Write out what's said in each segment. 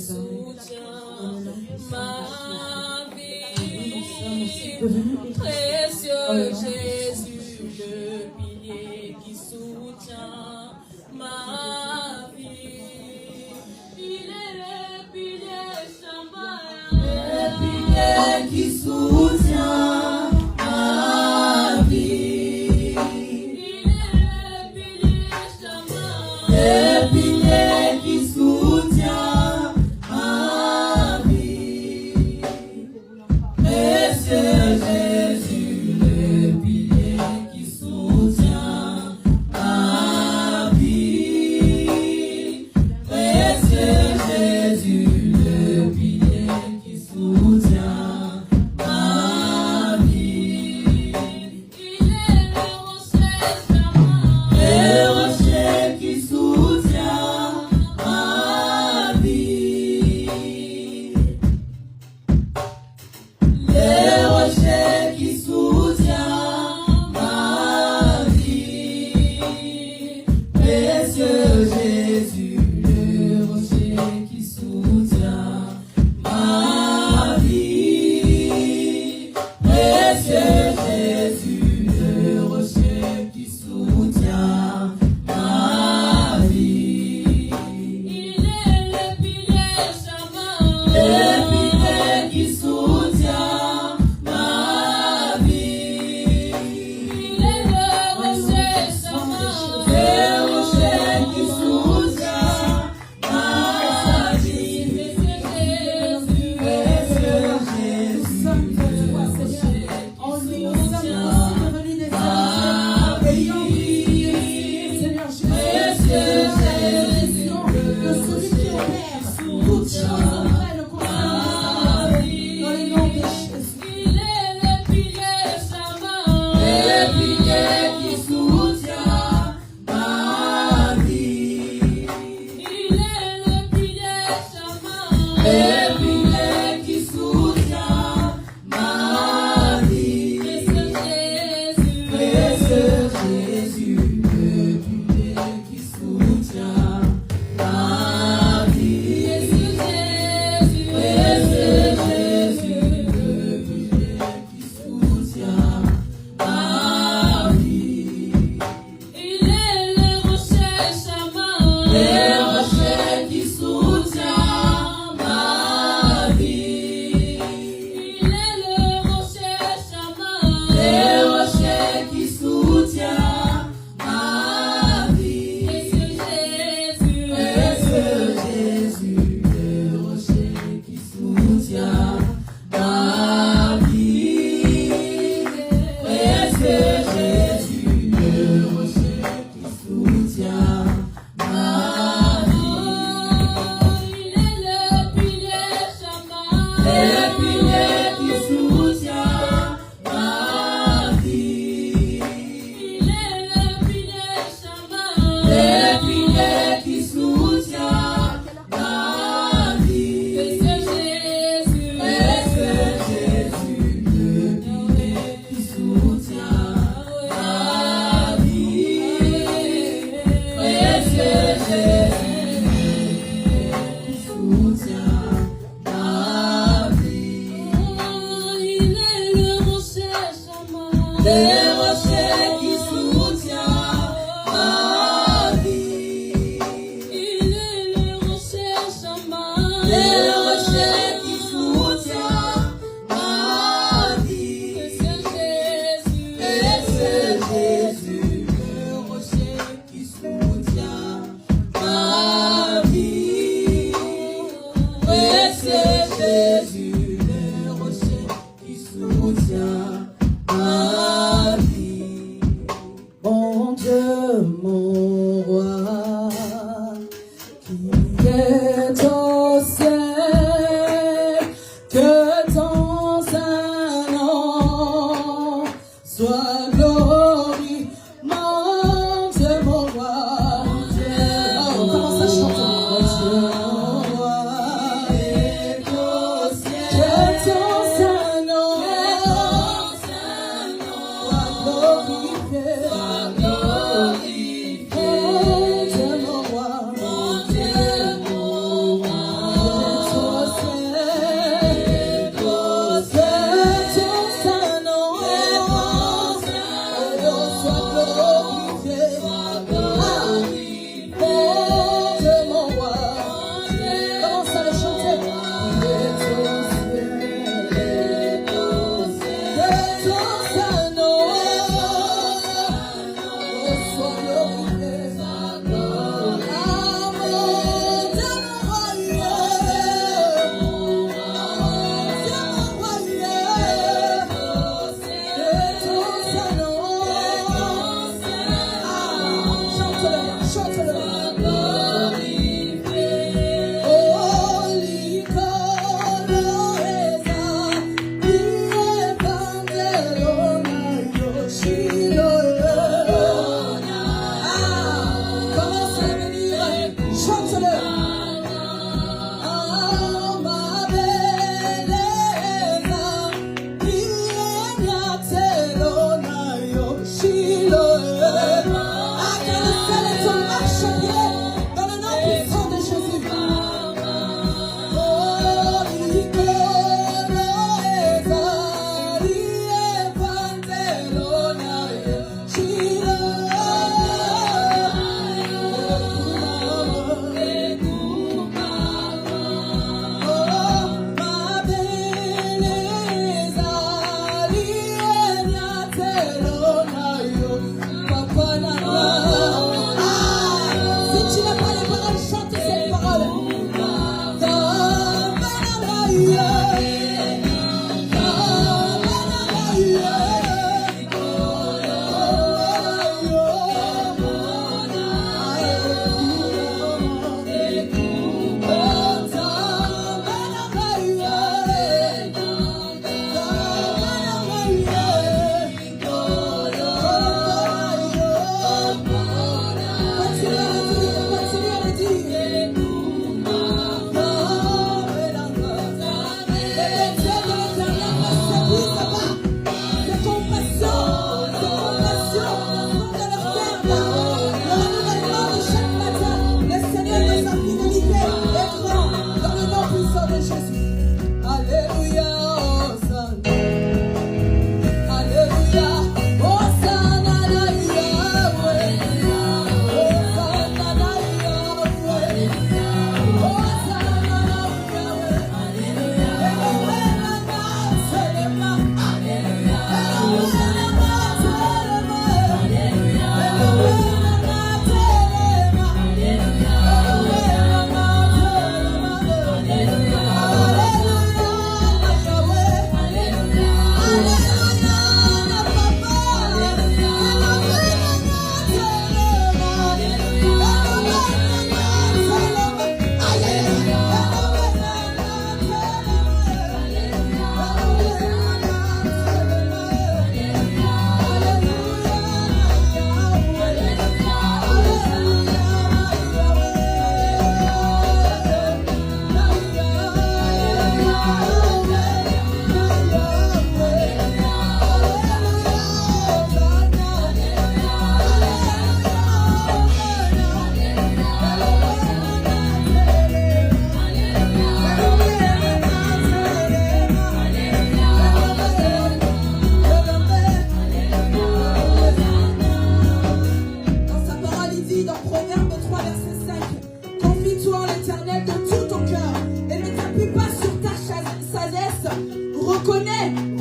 soutient ma vie. Précieux Jésus, le pilier qui soutient ma vie. Il est le pilier Shambaya, le pilier qui soutient ma vie. Il est le pilier Shambaya, le pilier qui soutient ma vie. Précieux Jésus, le pilier qui soutient ma vie. Précieux Jésus, le pilier qui soutient ma vie. Il est le rocher Shama, le rocher qui soutient ma vie. Le rocher qui soutient ma vie. Précieux Jésus, le rocher qui soutient ma vie. Précieux Jésus, le rocher qui soutient ma vie. Il est le pilier Shama, le pilier qui soutient ma vie. Il est le rocher Shama, le rocher qui soutient ma vie. Précieux Jésus, le rocher qui soutient ma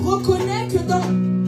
reconnais que dans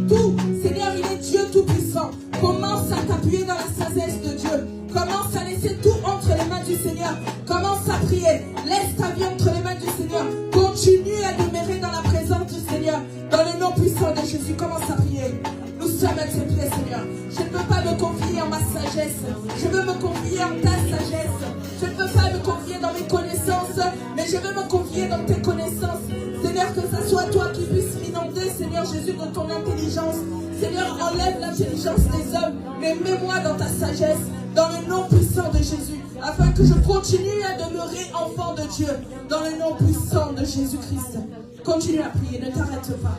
tout, Seigneur, il est Dieu Tout-Puissant. Commence à t'appuyer dans la sagesse de Dieu. Commence à laisser tout entre les mains du Seigneur. Commence à prier. Laisse ta vie entre les mains du Seigneur. Continue à demeurer dans la présence du Seigneur. Dans le nom puissant de Jésus, commence à prier. Nous sommes à tes pieds, Seigneur. Je ne peux pas me confier en ma sagesse. Je veux me confier en ta sagesse. Je ne peux pas me confier dans mes connaissances, mais je veux me confier dans tes connaissances. Seigneur, que ce soit toi qui puisses m'inonder, Seigneur Jésus, de ton intelligence. Seigneur, enlève l'intelligence des hommes, mais mets-moi dans ta sagesse, dans le nom puissant de Jésus, afin que je continue à demeurer enfant de Dieu, dans le nom puissant de Jésus-Christ. Continue à prier, ne t'arrête pas.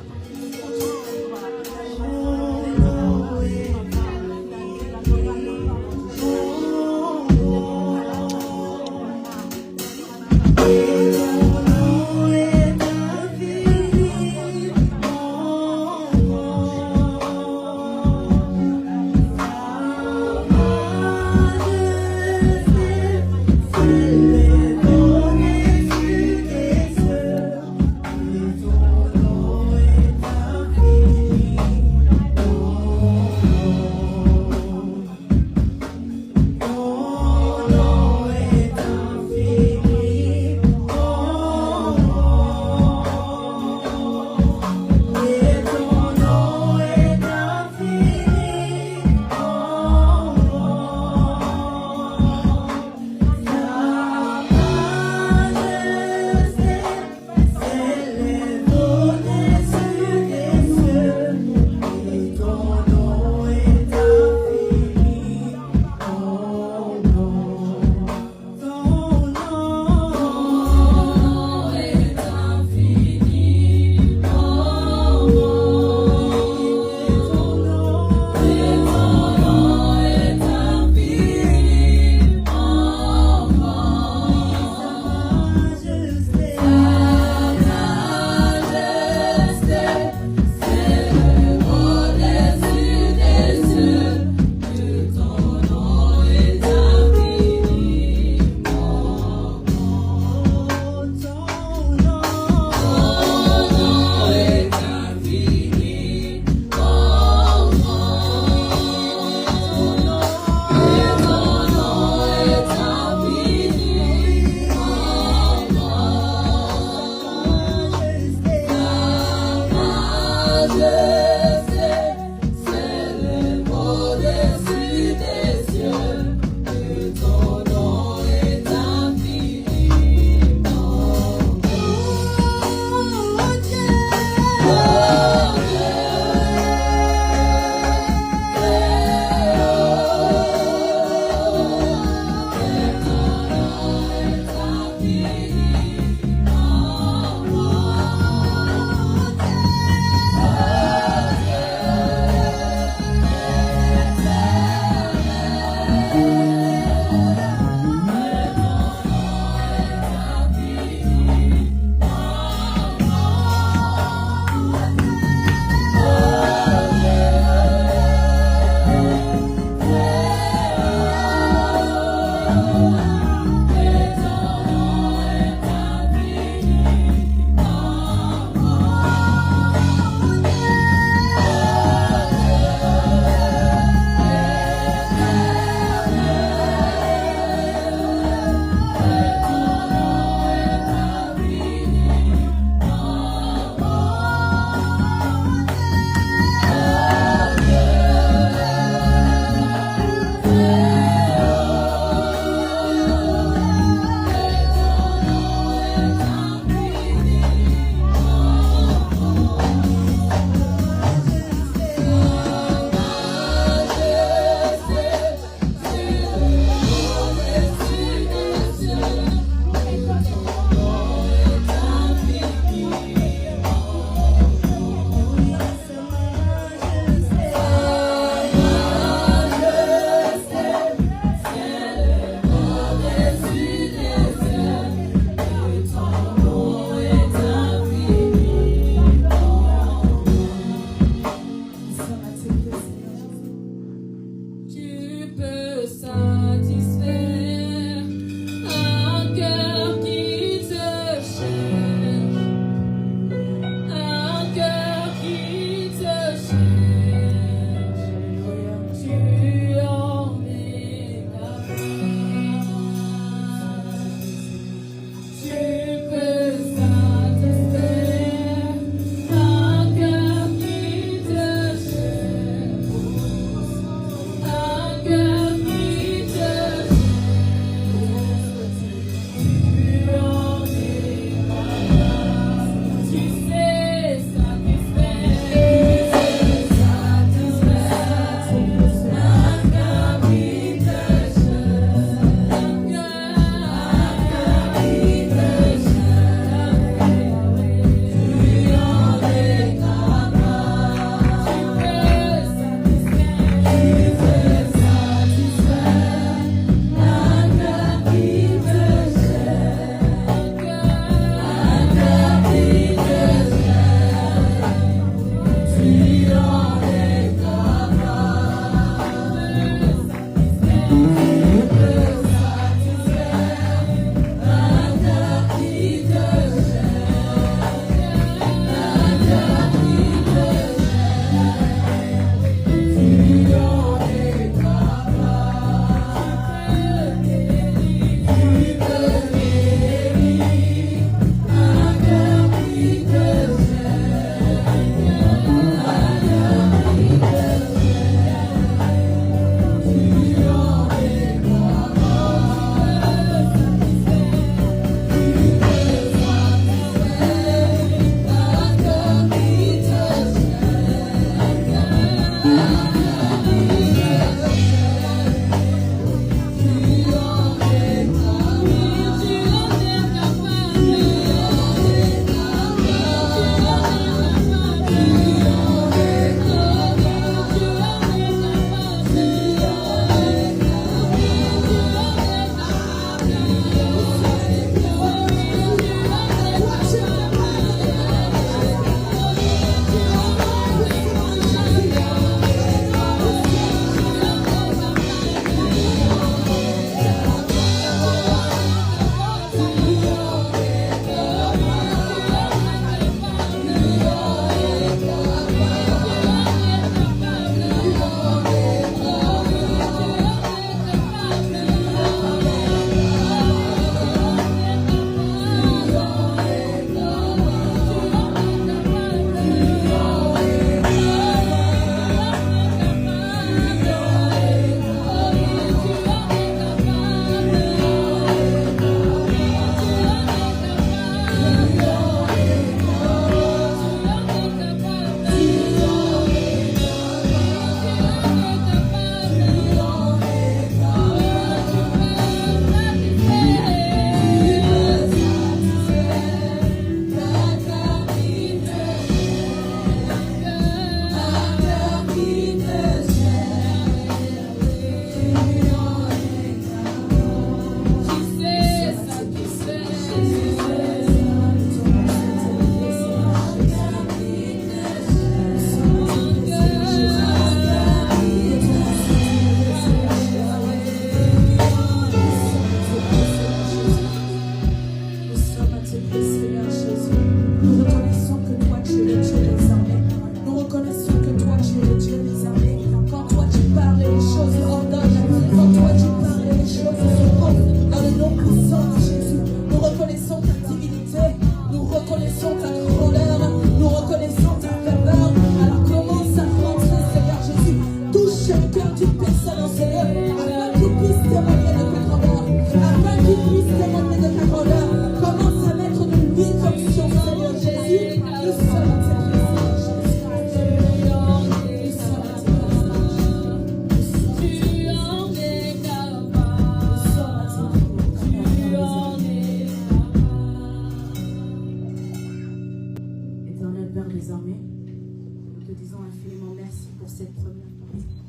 désormais, nous te disons infiniment merci pour cette première partie.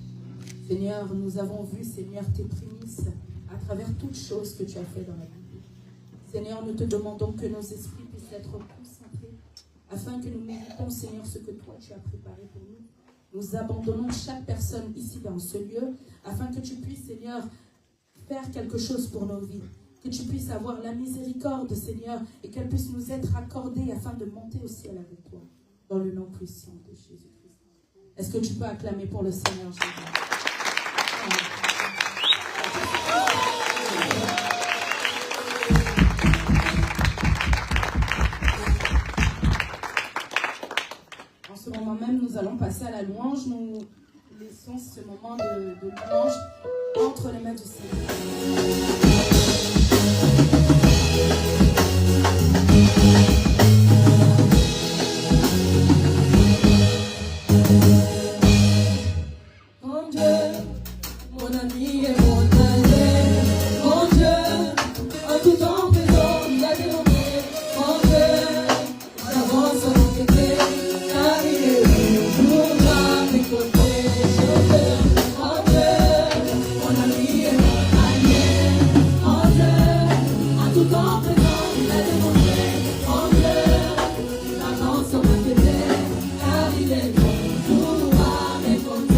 Seigneur, nous avons vu, Seigneur, tes prémices à travers toutes choses que tu as fait dans la Bible. Seigneur, nous te demandons que nos esprits puissent être concentrés afin que nous méritons, Seigneur, ce que toi tu as préparé pour nous. Nous abandonnons chaque personne ici dans ce lieu afin que tu puisses, Seigneur, faire quelque chose pour nos vies. Que tu puisses avoir la miséricorde, Seigneur, et qu'elle puisse nous être accordée afin de monter au ciel avec toi. Dans le nom puissant de Jésus-Christ. Est-ce que tu peux acclamer pour le Seigneur Jésus? En ce moment même, nous allons passer à la louange. Nous laissons ce moment de louange entre les mains du Seigneur. Mon Dieu, mon ami et mon allié, mon Dieu, en tout temps présent, il a démontré, mon Dieu, j'avance à mon côté, car il est toujours à mes côtés. Mon Dieu, mon ami et mon allié, mon Dieu, en tout temps présent, il a démontré, mon Dieu, j'avance à mon côté, car il est toujours à mes côtés.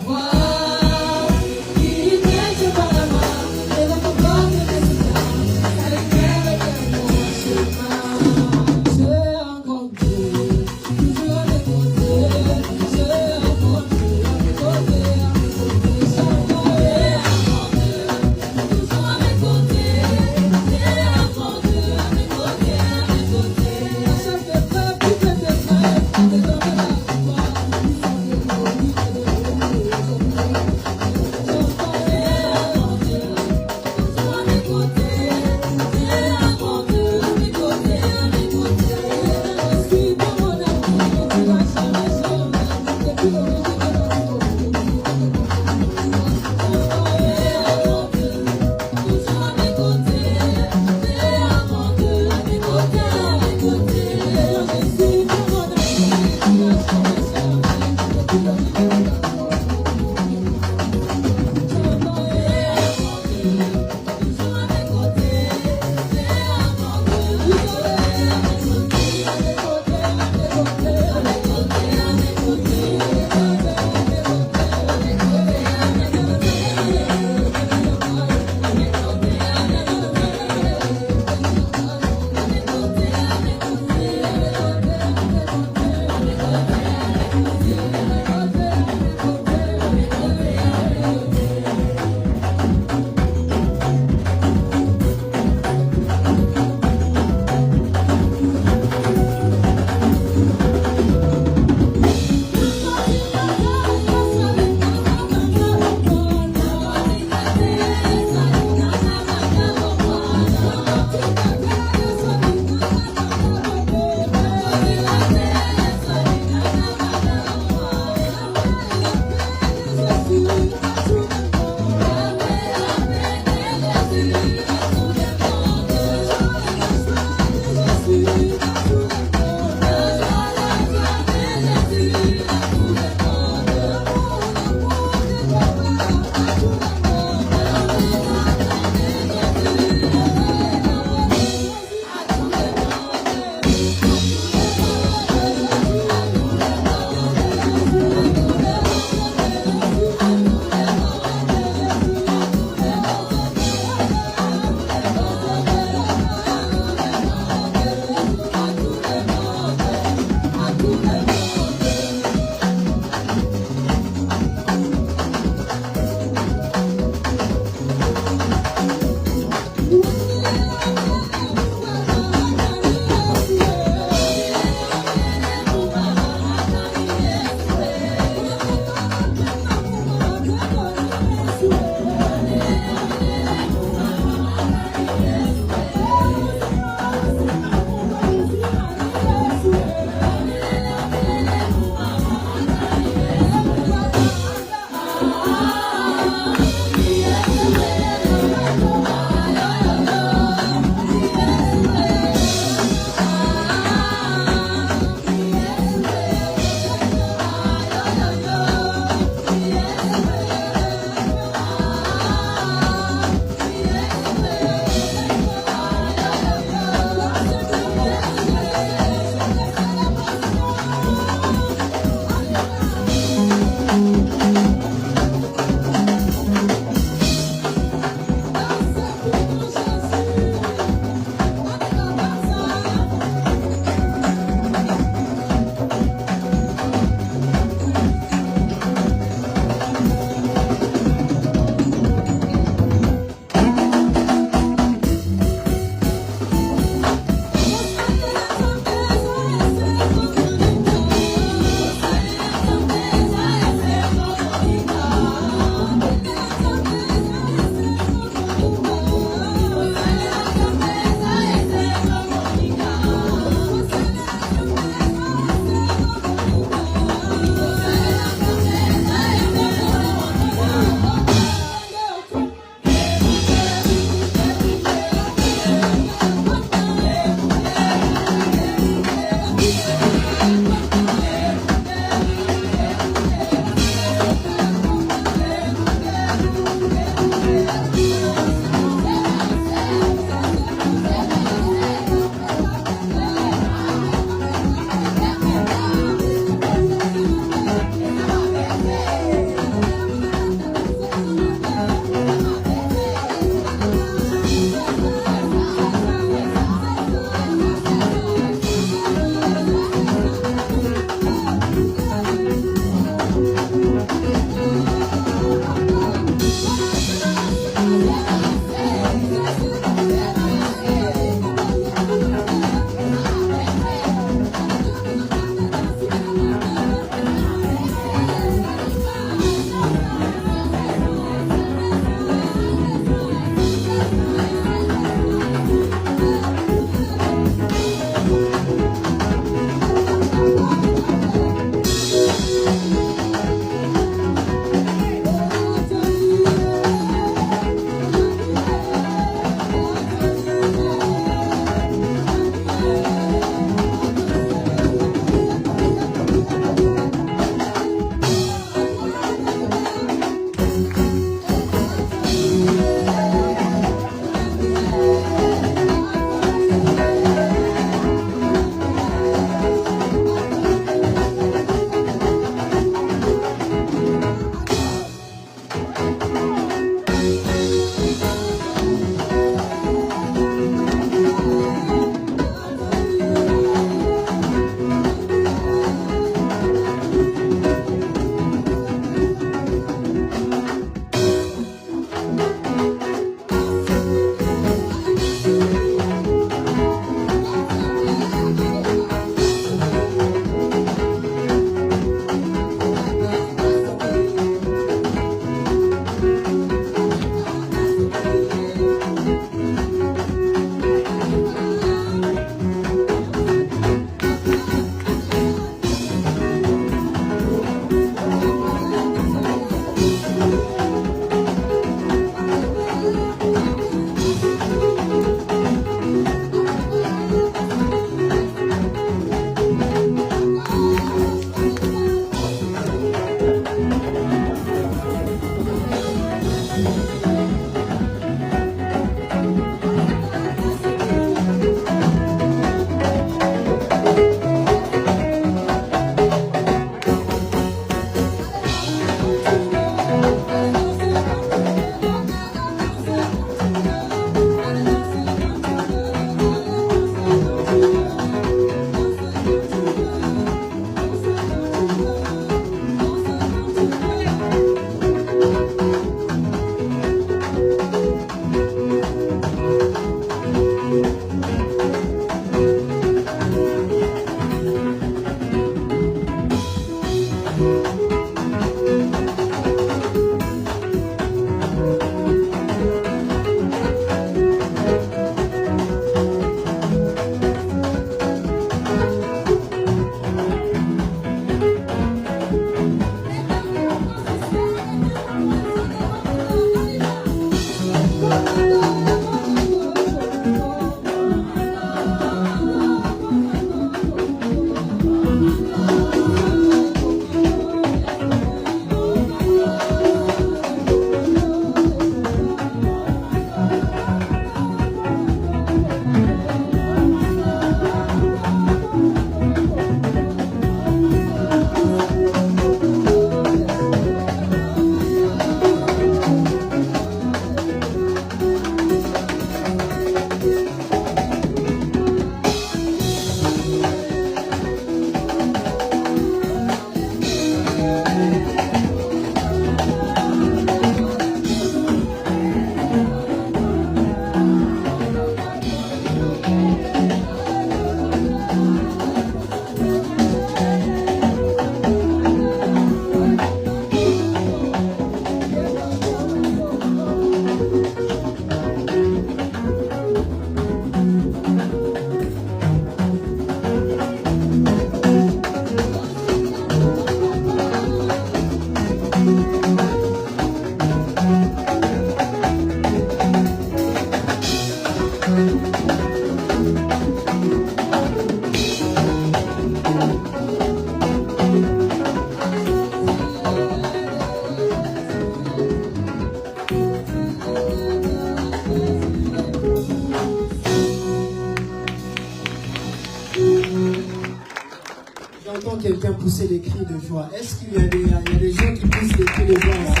J'entends quelqu'un pousser des cris de joie. Est-ce qu'il y a des gens qui poussent des cris de joie ensemble?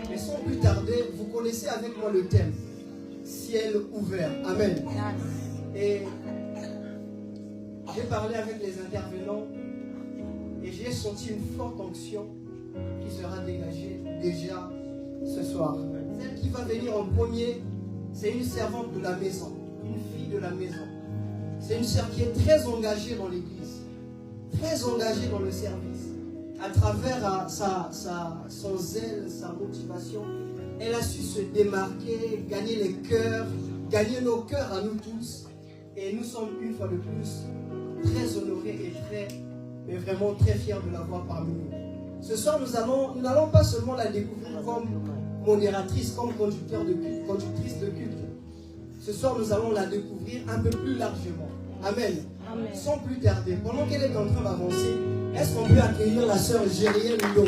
Mais sans plus tarder, vous connaissez avec moi le thème. Ciel ouvert. Amen. Et j'ai parlé avec les intervenants et j'ai senti une forte onction qui sera dégagée déjà ce soir. Celle qui va venir en premier, c'est une servante de la maison, une fille de la maison. C'est une sœur qui est très engagée dans l'église, très engagée dans le service. À travers son zèle, sa motivation, elle a su se démarquer, gagner les cœurs, gagner nos cœurs à nous tous. Et nous sommes une fois de plus très honorés et mais vraiment très fiers de l'avoir parmi nous. Ce soir, nous n'allons pas seulement la découvrir comme modératrice, comme conductrice de culte. Ce soir, nous allons la découvrir un peu plus largement. Amen. Amen. Sans plus tarder, pendant qu'elle est en train d'avancer, est-ce qu'on peut accueillir la sœur Gérielle Loum?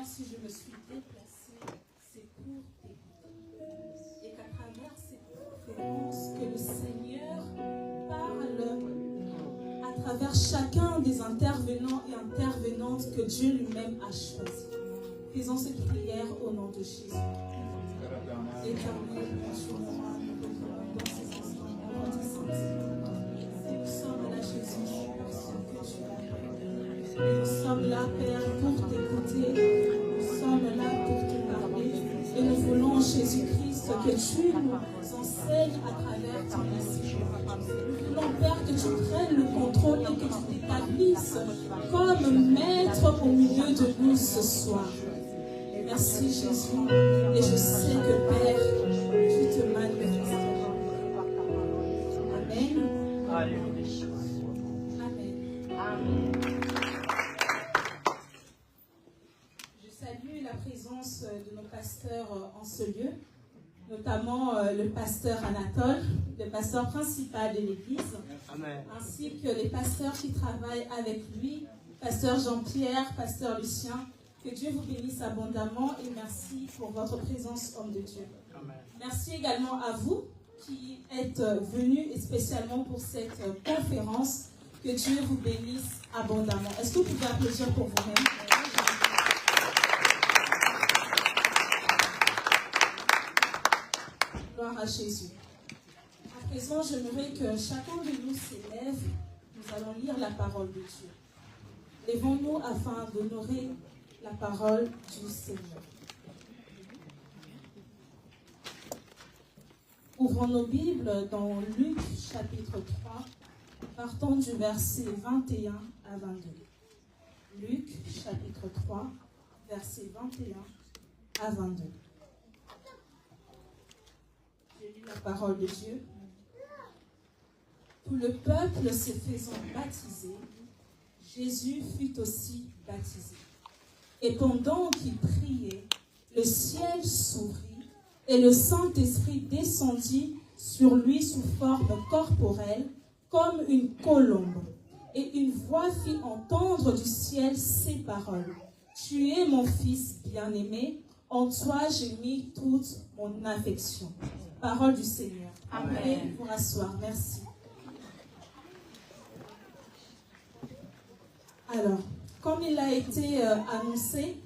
Si je me suis déplacée, c'est pour t'écouter. Et qu'à travers cette conférence, que le Seigneur parle à travers chacun des intervenants et intervenantes que Dieu lui-même a choisis. Faisons cette prière au nom de Jésus. Éternel, bonjour-moi, nous recommandons ces instants. Nous sommes là, Jésus, parce que tu as fait. Nous sommes là, Père, pour t'écouter. Nous sommes là pour te parler et nous voulons, Jésus-Christ, que tu nous enseignes à travers ton esprit. Nous voulons, Père, que tu prennes le contrôle et que tu t'établisses comme maître au milieu de nous ce soir. Merci, Jésus, et je sais que, Père, tu te manifesteras. Amen. Amen. Amen. La présence de nos pasteurs en ce lieu, notamment le pasteur Anatole, le pasteur principal de l'église, ainsi que les pasteurs qui travaillent avec lui, pasteur Jean-Pierre, pasteur Lucien. Que Dieu vous bénisse abondamment et merci pour votre présence, homme de Dieu. Amen. Merci également à vous qui êtes venus et spécialement pour cette conférence. Que Dieu vous bénisse abondamment. Est-ce que vous pouvez applaudir pour vous-même? Gloire à Jésus. À présent, j'aimerais que chacun de nous s'élève. Nous allons lire la parole de Dieu. Lèvons-nous afin d'honorer la parole du Seigneur. Ouvrons nos Bibles dans Luc chapitre 3, partant du verset 21 à 22. Luc chapitre 3, verset 21 à 22. J'ai lu la parole de Dieu. Tout le peuple se faisant baptiser, Jésus fut aussi baptisé. Et pendant qu'il priait, le ciel s'ouvrit et le Saint-Esprit descendit sur lui sous forme corporelle comme une colombe. Et une voix fit entendre du ciel ces paroles. Tu es mon fils bien-aimé, en toi j'ai mis toute mon affection. Parole du Seigneur. Amen. Pour asseoir. Merci. Alors, comme il a été annoncé,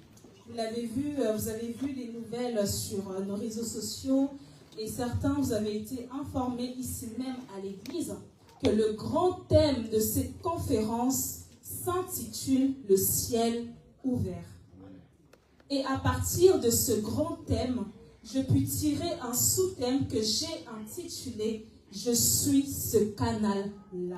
Vous l'avez vu, vous avez vu les nouvelles sur nos réseaux sociaux et certains, vous avez été informés ici même à l'église que le grand thème de cette conférence s'intitule « Le ciel ouvert ». Et à partir de ce grand thème, je puis tirer un sous-thème que j'ai intitulé « Je suis ce canal-là ».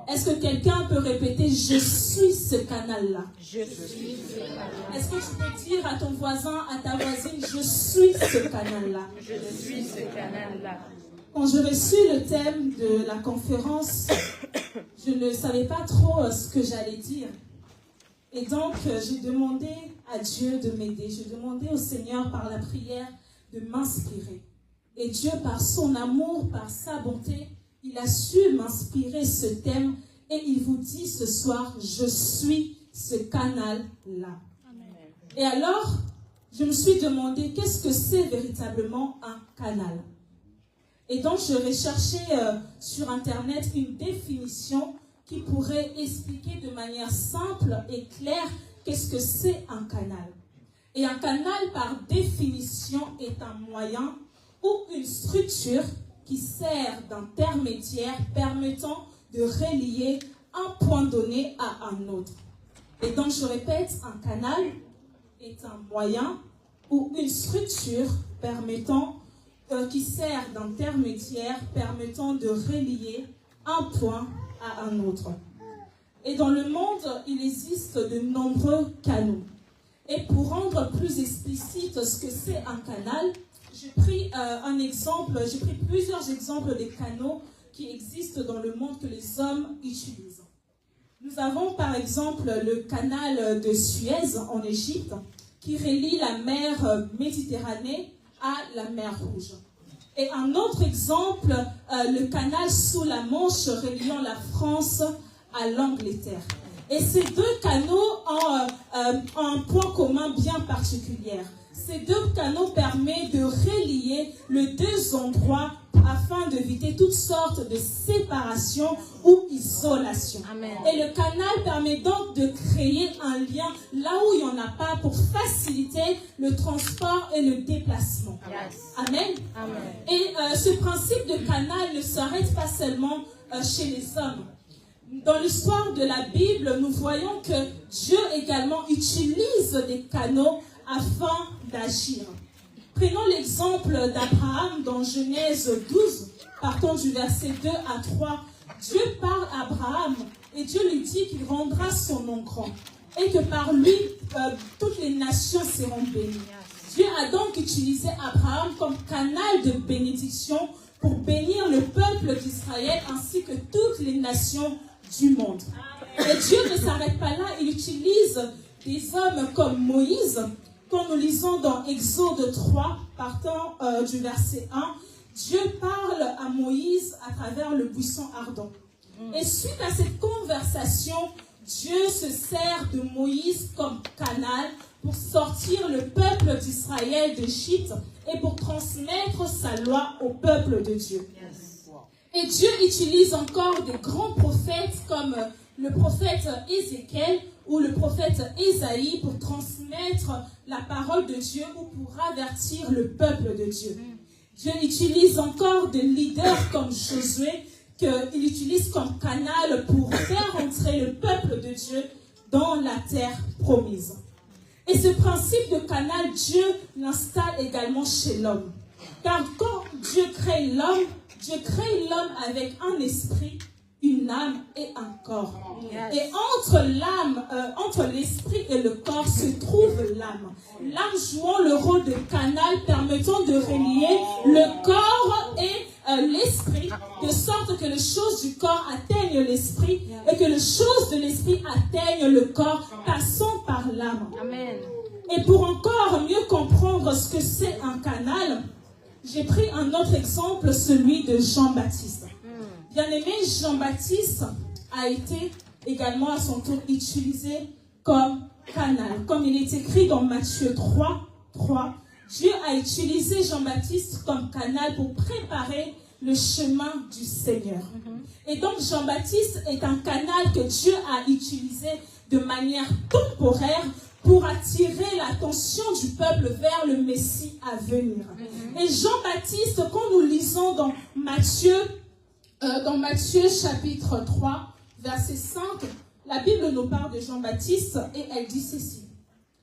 Est-ce que quelqu'un peut répéter « Je suis ce canal-là » ? Je suis ce canal-là. Est-ce que tu peux dire à ton voisin, à ta voisine « Je suis ce canal-là » ? Je suis ce canal-là. Quand je reçus le thème de la conférence, je ne savais pas trop ce que j'allais dire. Et donc, j'ai demandé à Dieu de m'aider. J'ai demandé au Seigneur par la prière de m'inspirer. Et Dieu, par son amour, par sa bonté, il a su m'inspirer ce thème. Et il vous dit ce soir, je suis ce canal-là. Et alors, je me suis demandé, qu'est-ce que c'est véritablement un canal ? Et donc, je recherchais sur Internet une définition qui pourrait expliquer de manière simple et claire qu'est-ce que c'est un canal. Et un canal, par définition, est un moyen ou une structure qui sert d'intermédiaire permettant de relier un point donné à un autre. Et donc, je répète, un canal est un moyen ou une structure permettant qui sert d'intermédiaire permettant de relier un point à un autre. Et dans le monde, il existe de nombreux canaux. Et pour rendre plus explicite ce que c'est un canal, j'ai pris j'ai pris plusieurs exemples des canaux qui existent dans le monde que les hommes utilisent. Nous avons par exemple le canal de Suez en Égypte qui relie la mer Méditerranée à la mer Rouge. Et un autre exemple, le canal sous la Manche reliant la France à l'Angleterre. Et ces deux canaux ont un point commun bien particulier. Ces deux canaux permettent de relier les deux endroits afin d'éviter toutes sortes de séparations ou isolation. Amen. Et le canal permet donc de créer un lien là où il n'y en a pas pour faciliter le transport et le déplacement. Yes. Amen. Amen. Et ce principe de canal ne s'arrête pas seulement chez les hommes. Dans l'histoire de la Bible, nous voyons que Dieu également utilise des canaux afin d'agir. Prenons l'exemple d'Abraham dans Genèse 12, partant du verset 2 à 3. Dieu parle à Abraham et Dieu lui dit qu'il rendra son nom grand et que par lui, toutes les nations seront bénies. Dieu a donc utilisé Abraham comme canal de bénédiction pour bénir le peuple d'Israël ainsi que toutes les nations du monde. Et Dieu ne s'arrête pas là, il utilise des hommes comme Moïse. Quand nous lisons dans Exode 3, partant du verset 1, Dieu parle à Moïse à travers le buisson ardent. Et suite à cette conversation, Dieu se sert de Moïse comme canal pour sortir le peuple d'Israël d'Égypte et pour transmettre sa loi au peuple de Dieu. Et Dieu utilise encore des grands prophètes comme le prophète Ézéchiel ou le prophète Ésaïe pour transmettre la parole de Dieu ou pour avertir le peuple de Dieu. Dieu utilise encore des leaders comme Josué qu'il utilise comme canal pour faire entrer le peuple de Dieu dans la terre promise. Et ce principe de canal, Dieu l'installe également chez l'homme. Car quand Dieu crée l'homme avec un esprit, une âme et un corps. Yes. Et entre l'esprit et le corps se trouve l'âme. L'âme jouant le rôle de canal permettant de relier le corps et l'esprit, de sorte que les choses du corps atteignent l'esprit et que les choses de l'esprit atteignent le corps, passant par l'âme. Amen. Et pour encore mieux comprendre ce que c'est un canal, j'ai pris un autre exemple, celui de Jean-Baptiste. Bien-aimé, Jean-Baptiste a été également à son tour utilisé comme canal. Comme il est écrit dans Matthieu 3, Dieu a utilisé Jean-Baptiste comme canal pour préparer le chemin du Seigneur. Et donc Jean-Baptiste est un canal que Dieu a utilisé de manière temporaire pour attirer l'attention du peuple vers le Messie à venir. Et Jean-Baptiste, quand nous lisons dans Matthieu chapitre 3, verset 5, la Bible nous parle de Jean-Baptiste et elle dit ceci.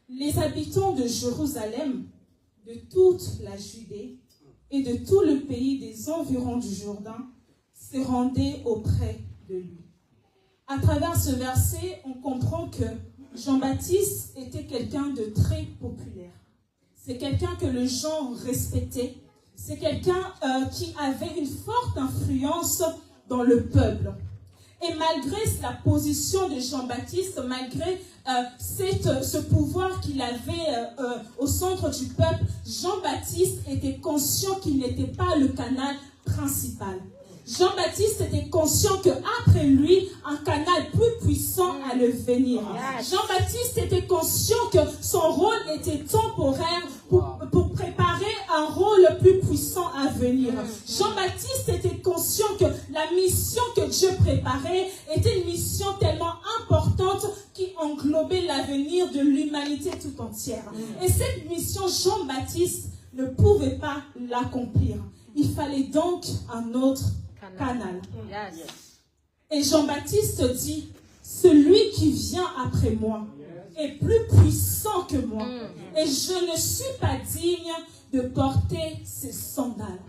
Les habitants de Jérusalem, de toute la Judée et de tout le pays des environs du Jourdain se rendaient auprès de lui. À travers ce verset, on comprend que Jean-Baptiste était quelqu'un de très populaire. C'est quelqu'un que les gens respectaient. C'est quelqu'un qui avait une forte influence dans le peuple. Et malgré la position de Jean-Baptiste, malgré ce pouvoir qu'il avait au centre du peuple, Jean-Baptiste était conscient qu'il n'était pas le canal principal. Jean-Baptiste était conscient qu'après lui, un canal plus puissant allait venir. Jean-Baptiste était conscient que son rôle était temporaire pour préparer un rôle plus puissant à venir. Jean-Baptiste était conscient que la mission que Dieu préparait était une mission tellement importante qui englobait l'avenir de l'humanité tout entière. Et cette mission, Jean-Baptiste ne pouvait pas l'accomplir. Il fallait donc un autre canal. Et Jean-Baptiste dit, celui qui vient après moi est plus puissant que moi. Et je ne suis pas digne de porter ses sandales.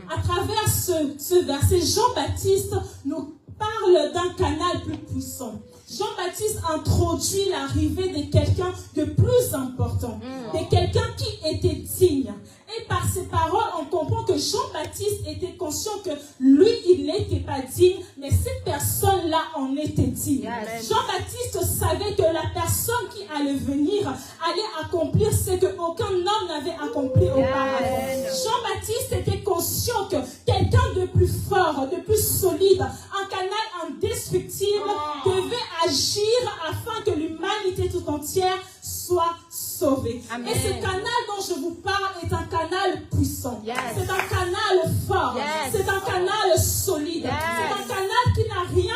À travers ce verset, Jean-Baptiste nous parle d'un canal plus puissant. Jean-Baptiste introduit l'arrivée de quelqu'un de plus important, de quelqu'un qui était digne. Et par ces paroles, on comprend que Jean-Baptiste était conscient que lui, il n'était pas digne, mais cette personne-là en était digne. Jean-Baptiste savait que la personne qui allait venir allait accomplir ce qu'aucun homme n'avait accompli auparavant. Jean-Baptiste était conscient que quelqu'un de plus fort, de plus solide, un canal indestructible devait agir afin que l'humanité tout entière soit sauvée. Amen. Et ce canal dont je vous parle est un canal puissant. C'est un canal fort. C'est un canal solide. C'est un canal qui n'a rien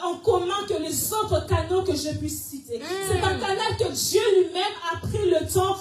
en commun que les autres canaux que je puisse citer. C'est un canal que Dieu lui-même a pris le temps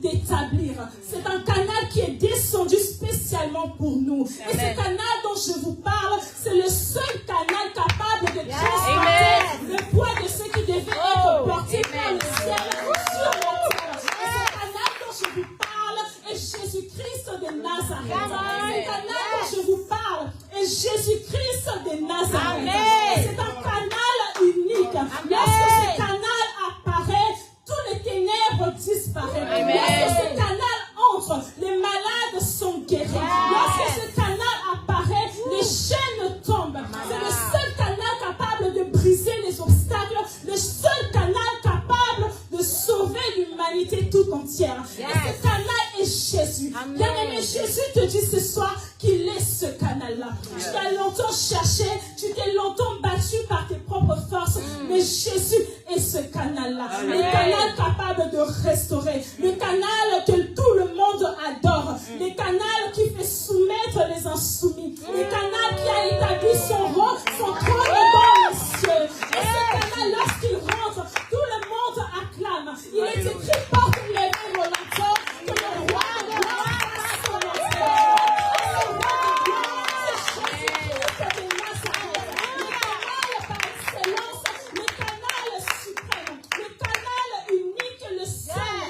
d'établir. C'est un canal qui est descendu spécialement pour nous. Et ce canal dont je vous parle, c'est le seul canal capable de transporter le poids de ceux qui devaient être portés par le ciel sur la terre. Et ce canal dont je vous parle est Jésus-Christ de Nazareth. Ce canal dont je vous parle est Jésus-Christ de Nazareth. Et c'est un canal unique. Lorsque ce canal apparaît, tous les ténèbres disparaissent. Lorsque ce canal entre, les malades sont guéris. Lorsque ce canal apparaît, les chaînes tombent. C'est le seul canal capable de briser les obstacles, le seul canal capable de sauver l'humanité tout entière. Et ce canal est Jésus. Bien-aimé, Jésus te dit ce soir qu'il est ce canal-là. Tu t'as longtemps cherché, tu t'es longtemps battu par tes propres forces, mais Jésus est ce canal-là. Le canal capable de restaurer, le canal que tout le monde adore, le canal qui fait soumettre les insoumis, le canal qui a établi son rôle, son trône dans les cieux. Et ce canal, lorsqu'il rentre, tout le monde acclame. Il est écrit, porte levée volontaire, que le roi de gloire passe son entrée. Le roi de gloire, c'est Jésus-Christ de Nazareth. Le canal par excellence, le canal suprême, le canal unique, le seul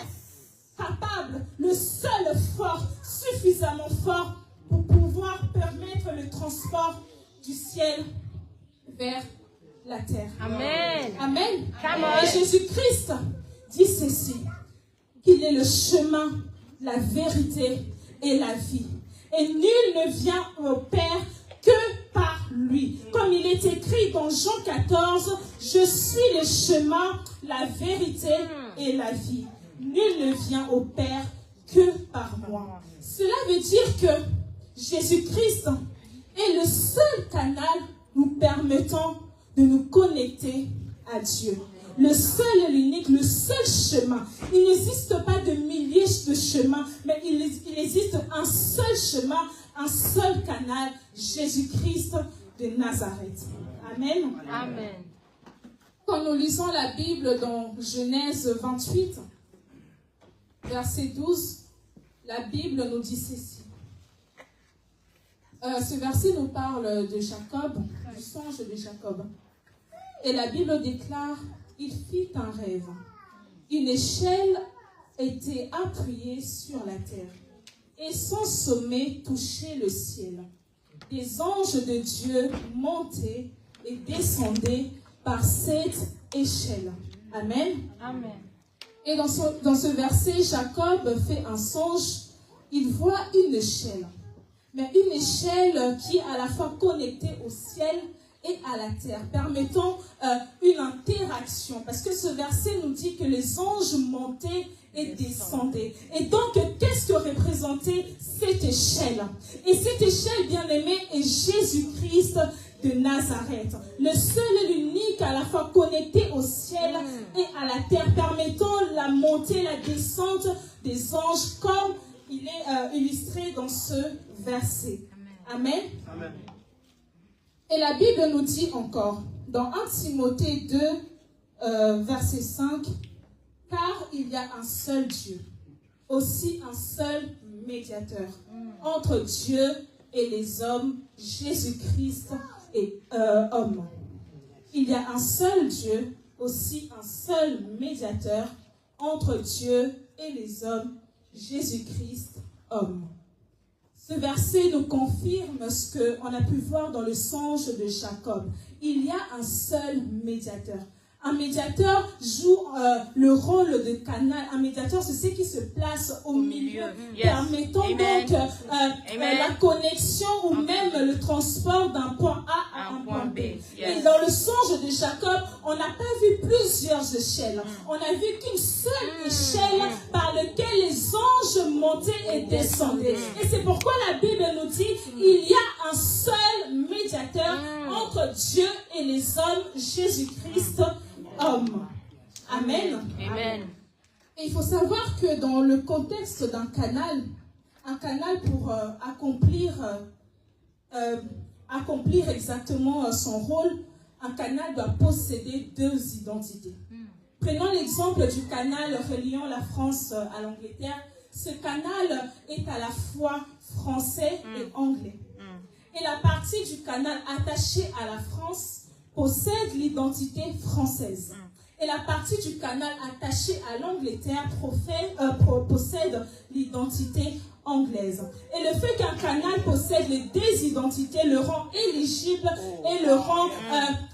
capable, le seul fort, suffisamment fort pour pouvoir permettre le transport du ciel vers la terre. Amen. Amen. Amen. Et Jésus-Christ dit ceci, qu'il est le chemin, la vérité et la vie. Et nul ne vient au Père que par lui. Comme il est écrit dans Jean 14, je suis le chemin, la vérité et la vie. Nul ne vient au Père que par moi. Cela veut dire que Jésus-Christ est le seul canal nous permettant de nous connecter à Dieu. Le seul et l'unique, le seul chemin. Il n'existe pas de milliers de chemins, mais il existe un seul chemin, un seul canal, Jésus-Christ de Nazareth. Amen. Amen. Quand nous lisons la Bible dans Genèse 28, verset 12, la Bible nous dit ceci. Ce verset nous parle de Jacob, du songe de Jacob. Et la Bible déclare, il fit un rêve. Une échelle était appuyée sur la terre et son sommet touchait le ciel. Des anges de Dieu montaient et descendaient par cette échelle. Amen. Amen. Et dans ce verset, Jacob fait un songe. Il voit une échelle. Mais une échelle qui est à la fois connectée au ciel et à la terre, permettant une interaction. Parce que ce verset nous dit que les anges montaient et descendaient. Et donc, qu'est-ce que représentait cette échelle? Et cette échelle, bien aimée, est Jésus-Christ de Nazareth. Le seul et l'unique à la fois connecté au ciel et à la terre, permettant la montée, la descente des anges, comme il est illustré dans ce verset. Amen. Amen. Et la Bible nous dit encore, dans 1 Timothée 2, verset 5, « Car il y a un seul Dieu, aussi un seul médiateur, entre Dieu et les hommes, Jésus-Christ et homme. Il y a un seul Dieu, aussi un seul médiateur, entre Dieu et les hommes, Jésus-Christ, homme. » Ce verset nous confirme ce qu'on a pu voir dans le songe de Jacob. Il y a un seul médiateur. Un médiateur joue le rôle de canal. Un médiateur, c'est ce qui se place au milieu, permettant donc la connexion ou même le transport d'un point A à un point B. Et dans le songe de Jacob, on n'a pas vu plusieurs échelles. On a vu qu'une seule échelle par laquelle les anges montaient et descendaient. Et c'est pourquoi la Bible nous dit il y a un seul médiateur entre Dieu et les hommes, Jésus-Christ, homme. Amen. Amen. Et il faut savoir que dans le contexte d'un canal, un canal pour accomplir exactement son rôle, un canal doit posséder deux identités. Prenons l'exemple du canal reliant la France à l'Angleterre. Ce canal est à la fois français et anglais. Et la partie du canal attachée à la France possède l'identité française. Et la partie du canal attachée à l'Angleterre possède l'identité anglaise. Et le fait qu'un canal possède les deux identités le rend éligible et le rend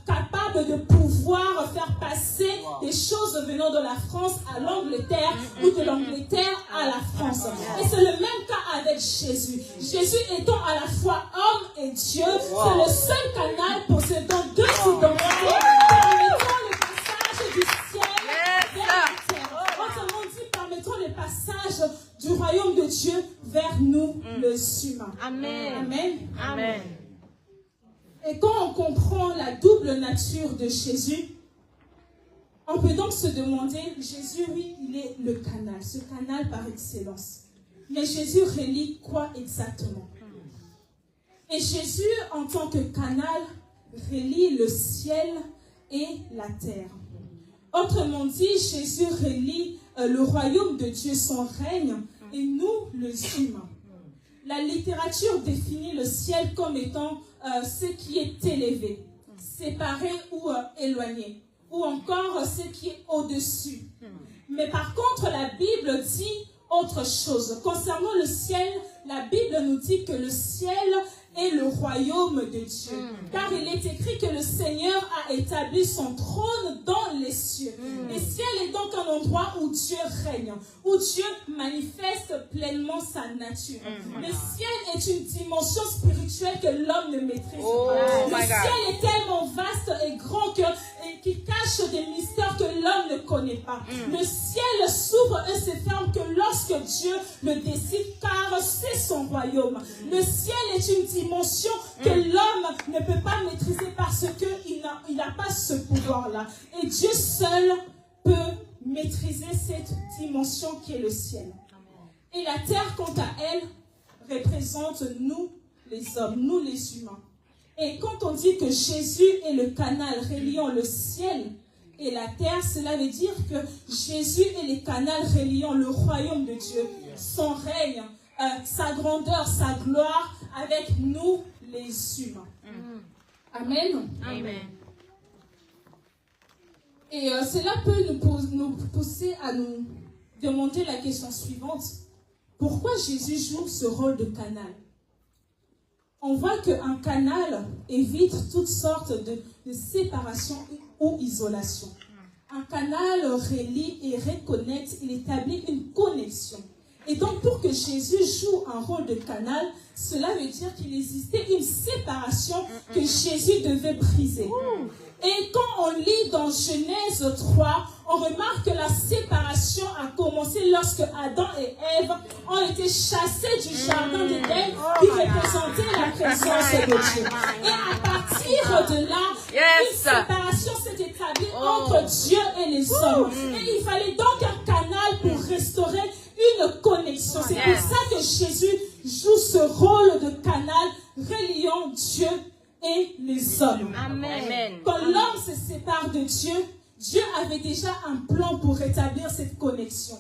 capable de pouvoir faire passer des choses venant de la France à l'Angleterre ou de l'Angleterre à la France. Et c'est le même cas avec Jésus. Jésus étant à la fois homme et Dieu, c'est le seul canal possédant deux identités permettant le passage du ciel vers la terre. Autrement dit, permettant le passage du royaume de Dieu vers nous, les humains. Amen. Amen. Amen. Et quand on comprend la double nature de Jésus, on peut donc se demander, Jésus, oui, il est le canal, ce canal par excellence. Mais Jésus relie quoi exactement? Et Jésus, en tant que canal, relie le ciel et la terre. Autrement dit, Jésus relie le royaume de Dieu, son règne, et nous, les humains. La littérature définit le ciel comme étant ce qui est élevé, séparé ou éloigné, ou encore ce qui est au-dessus. Mais par contre, la Bible dit autre chose. Concernant le ciel, la Bible nous dit que le ciel est le royaume de Dieu. Car il est écrit que le Seigneur a établi son trône dans les cieux. Le ciel est donc un endroit où Dieu règne, où Dieu manifeste pleinement sa nature. Le ciel est une dimension spirituelle que l'homme ne maîtrise pas. Le ciel est tellement vaste et grand qu'il cache des mystères que l'homme ne connaît pas. Le ciel s'ouvre et se ferme que lorsque Dieu le décide, car c'est son royaume. Le ciel est une dimension que l'homme ne peut pas maîtriser parce qu'il n'a pas ce pouvoir-là. Et Dieu seul peut maîtriser cette dimension qui est le ciel. Et la terre, quant à elle, représente nous, les hommes, nous, les humains. Et quand on dit que Jésus est le canal reliant le ciel et la terre, cela veut dire que Jésus est le canal reliant le royaume de Dieu, son règne, sa grandeur, sa gloire avec nous les humains. Amen. Amen. Et cela peut nous pousser à nous demander la question suivante. Pourquoi Jésus joue ce rôle de canal? On voit qu'un canal évite toutes sortes de séparation ou isolation. Un canal relie et reconnecte, il établit une connexion. Et donc, pour que Jésus joue un rôle de canal, cela veut dire qu'il existait une séparation que Jésus devait briser. Et quand on lit dans Genèse 3, on remarque que la séparation a commencé lorsque Adam et Ève ont été chassés du jardin d'Éden qui représentait la présence de Dieu. Et à partir de là, une séparation s'est établie entre Dieu et les hommes. Et il fallait donc un canal pour restaurer une connexion. C'est pour ça que Jésus joue ce rôle de canal reliant Dieu et les hommes. Amen. Quand l'homme se sépare de Dieu, Dieu avait déjà un plan pour rétablir cette connexion.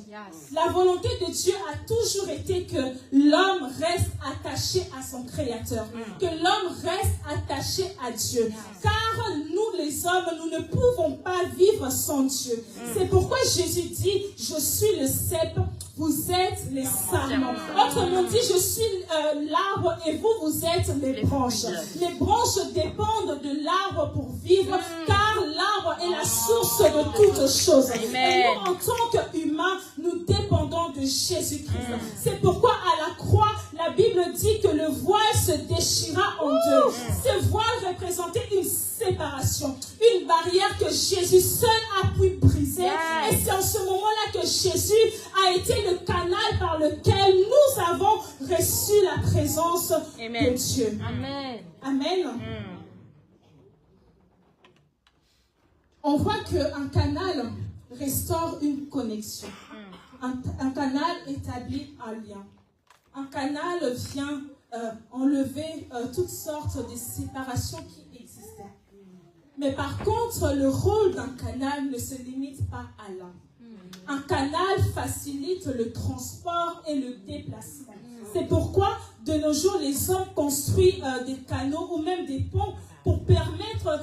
La volonté de Dieu a toujours été que l'homme reste attaché à son Créateur, que l'homme reste attaché à Dieu. Car nous les hommes, nous ne pouvons pas vivre sans Dieu. C'est pourquoi Jésus dit, je suis le cep, vous êtes les sarments. Autrement dit, je suis l'arbre et vous êtes les branches. Les branches dépendent de l'arbre pour vivre, car l'arbre est la source de toutes choses. Et nous, en tant qu'humains, nous dépendons de Jésus-Christ. C'est pourquoi à la croix, la Bible dit que le voile se déchira en deux. Ce voile représentait une séparation, une barrière que Jésus seul a pu briser. Et c'est en ce moment-là que Jésus a été le canal par lequel nous avons reçu la présence de Dieu. Amen. Amen. On voit qu'un canal restaure une connexion. Un canal établit un lien. Un canal vient enlever toutes sortes de séparations qui existaient. Mais par contre, le rôle d'un canal ne se limite pas à là. Un canal facilite le transport et le déplacement. C'est pourquoi, de nos jours, les hommes construisent des canaux ou même des ponts pour permettre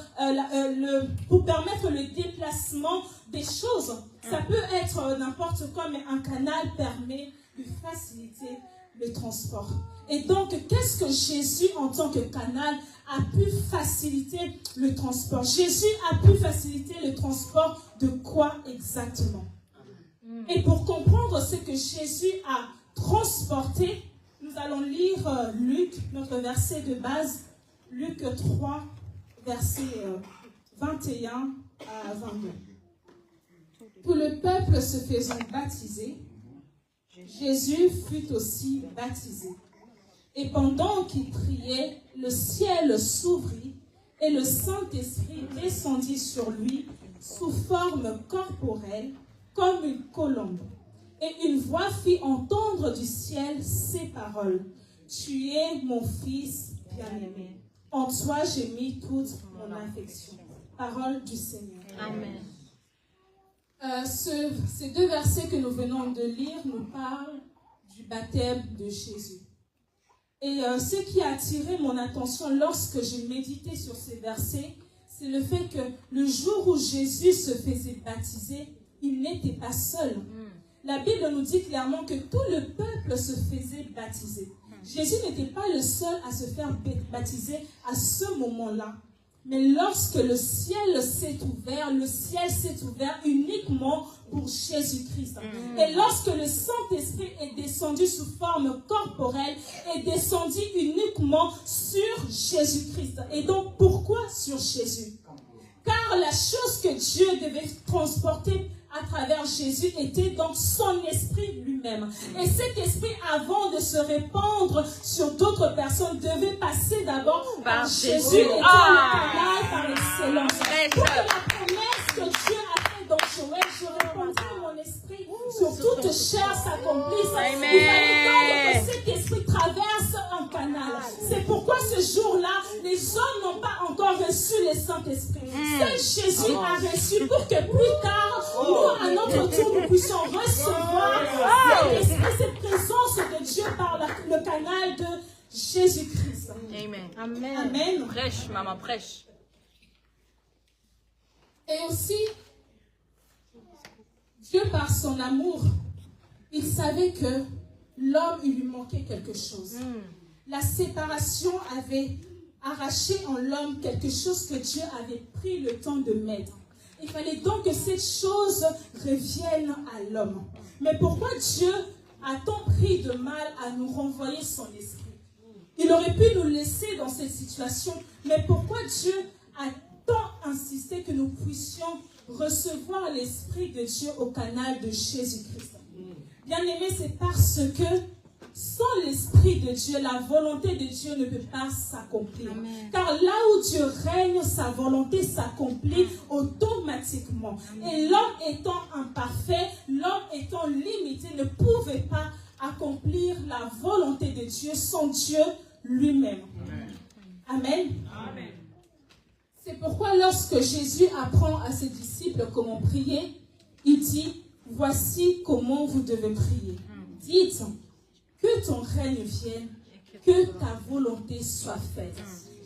le déplacement des choses. Ça peut être n'importe quoi, mais un canal permet de faciliter le transport. Et donc, qu'est-ce que Jésus, en tant que canal, a pu faciliter le transport? Jésus a pu faciliter le transport de quoi exactement? Et pour comprendre ce que Jésus a transporté, nous allons lire Luc, notre verset de base, Luc 3, versets 21 à 22. Tout le peuple se faisant baptiser, Jésus fut aussi baptisé. Et pendant qu'il priait, le ciel s'ouvrit et le Saint-Esprit descendit sur lui sous forme corporelle, comme une colombe. Et une voix fit entendre du ciel ces paroles. Tu es mon fils bien-aimé. En toi j'ai mis toute mon affection. Parole du Seigneur. Amen. Ces deux versets que nous venons de lire nous parlent du baptême de Jésus. Et ce qui a attiré mon attention lorsque j'ai médité sur ces versets, c'est le fait que le jour où Jésus se faisait baptiser, il n'était pas seul. La Bible nous dit clairement que tout le peuple se faisait baptiser. Jésus n'était pas le seul à se faire baptiser à ce moment-là. Mais lorsque le ciel s'est ouvert uniquement pour Jésus-Christ. Et lorsque le Saint-Esprit est descendu sous forme corporelle, est descendu uniquement sur Jésus-Christ. Et donc, pourquoi sur Jésus? Car la chose que Dieu devait transporter à travers Jésus était donc son esprit lui-même. Et cet esprit, avant de se répandre sur d'autres personnes, devait passer d'abord par Jésus, étant le canal par excellence. Pour que la promesse que Dieu a faite dans Joël, je répandrai mon esprit sur toute chair s'accomplisse. Il fallait donc que cet esprit traverse un canal. C'est pourquoi ce ce jour-là, les hommes n'ont pas encore reçu le Saint-Esprit. Seul Jésus a reçu pour que plus tard, nous, à notre tour, nous puissions recevoir cet esprit, cette présence de Dieu par le canal de Jésus-Christ. Amen. Amen. Amen. Prêche, maman, prêche. Et aussi, Dieu, par son amour, il savait que l'homme, il lui manquait quelque chose. La séparation avait arraché en l'homme quelque chose que Dieu avait pris le temps de mettre. Il fallait donc que cette chose revienne à l'homme. Mais pourquoi Dieu a tant pris de mal à nous renvoyer son esprit? Il aurait pu nous laisser dans cette situation, mais pourquoi Dieu a tant insisté que nous puissions recevoir l'Esprit de Dieu au canal de Jésus-Christ? Bien-aimé, c'est parce que sans l'Esprit de Dieu, la volonté de Dieu ne peut pas s'accomplir. Car là où Dieu règne, sa volonté s'accomplit automatiquement. Et l'homme étant imparfait, l'homme étant limité, ne pouvait pas accomplir la volonté de Dieu sans Dieu lui-même. Amen. Amen. C'est pourquoi lorsque Jésus apprend à ses disciples comment prier, il dit, voici comment vous devez prier. Dites, que ton règne vienne, que ta volonté soit faite.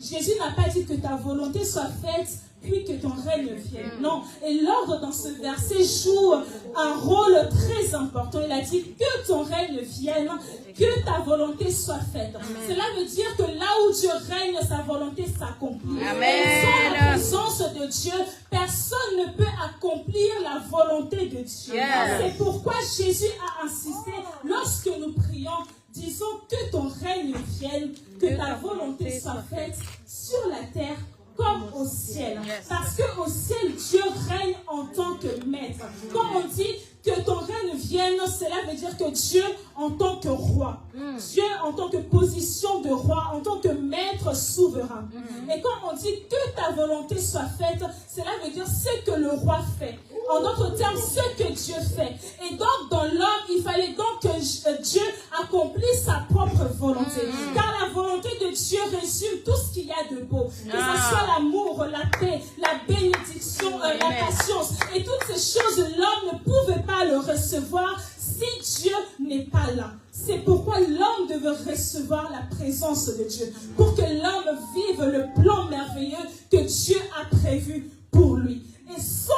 Jésus n'a pas dit que ta volonté soit faite, puis que ton règne vienne. Non. Et l'ordre dans ce verset joue un rôle très important. Il a dit que ton règne vienne, que ta volonté soit faite. Cela veut dire que là où Dieu règne, sa volonté s'accomplit. Sans la présence de Dieu, personne ne peut accomplir la volonté de Dieu. C'est pourquoi Jésus a insisté, lorsque nous prions, disons que ton règne vienne, que ta volonté soit faite sur la terre comme au ciel. Parce qu'au ciel, Dieu règne en tant que maître. Quand on dit que ton règne vienne, cela veut dire que Dieu en tant que roi, Dieu en tant que position de roi, en tant que maître souverain. Et quand on dit que ta volonté soit faite, cela veut dire ce que le roi fait. En d'autres termes, ce que Dieu fait. Et donc, dans l'homme, il fallait donc que Dieu accomplisse sa propre volonté. Car la volonté de Dieu résume tout ce qu'il y a de beau. Que ce soit l'amour, la paix, la bénédiction, la patience. Et toutes ces choses, l'homme ne pouvait pas le recevoir si Dieu n'est pas là. C'est pourquoi l'homme devait recevoir la présence de Dieu. Pour que l'homme vive le plan merveilleux que Dieu a prévu pour lui. Et sans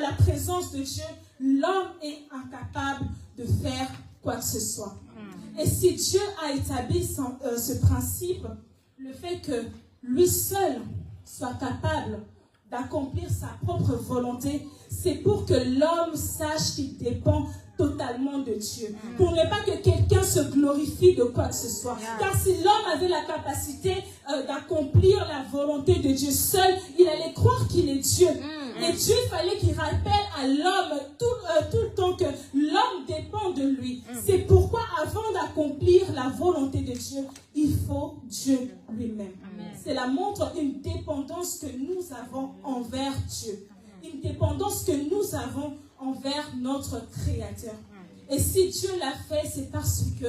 la présence de Dieu, l'homme est incapable de faire quoi que ce soit. Et si Dieu a établi ce principe, le fait que lui seul soit capable d'accomplir sa propre volonté, c'est pour que l'homme sache qu'il dépend totalement de Dieu. Pour ne pas que quelqu'un se glorifie de quoi que ce soit. Car si l'homme avait la capacité d'accomplir la volonté de Dieu seul, il allait croire qu'il est Dieu. Et Dieu, il fallait qu'il rappelle à l'homme tout le temps que l'homme dépend de lui. C'est pourquoi avant d'accomplir la volonté de Dieu, il faut Dieu lui-même. Cela montre une dépendance que nous avons envers Dieu. Une dépendance que nous avons envers notre Créateur. Et si Dieu l'a fait, c'est parce que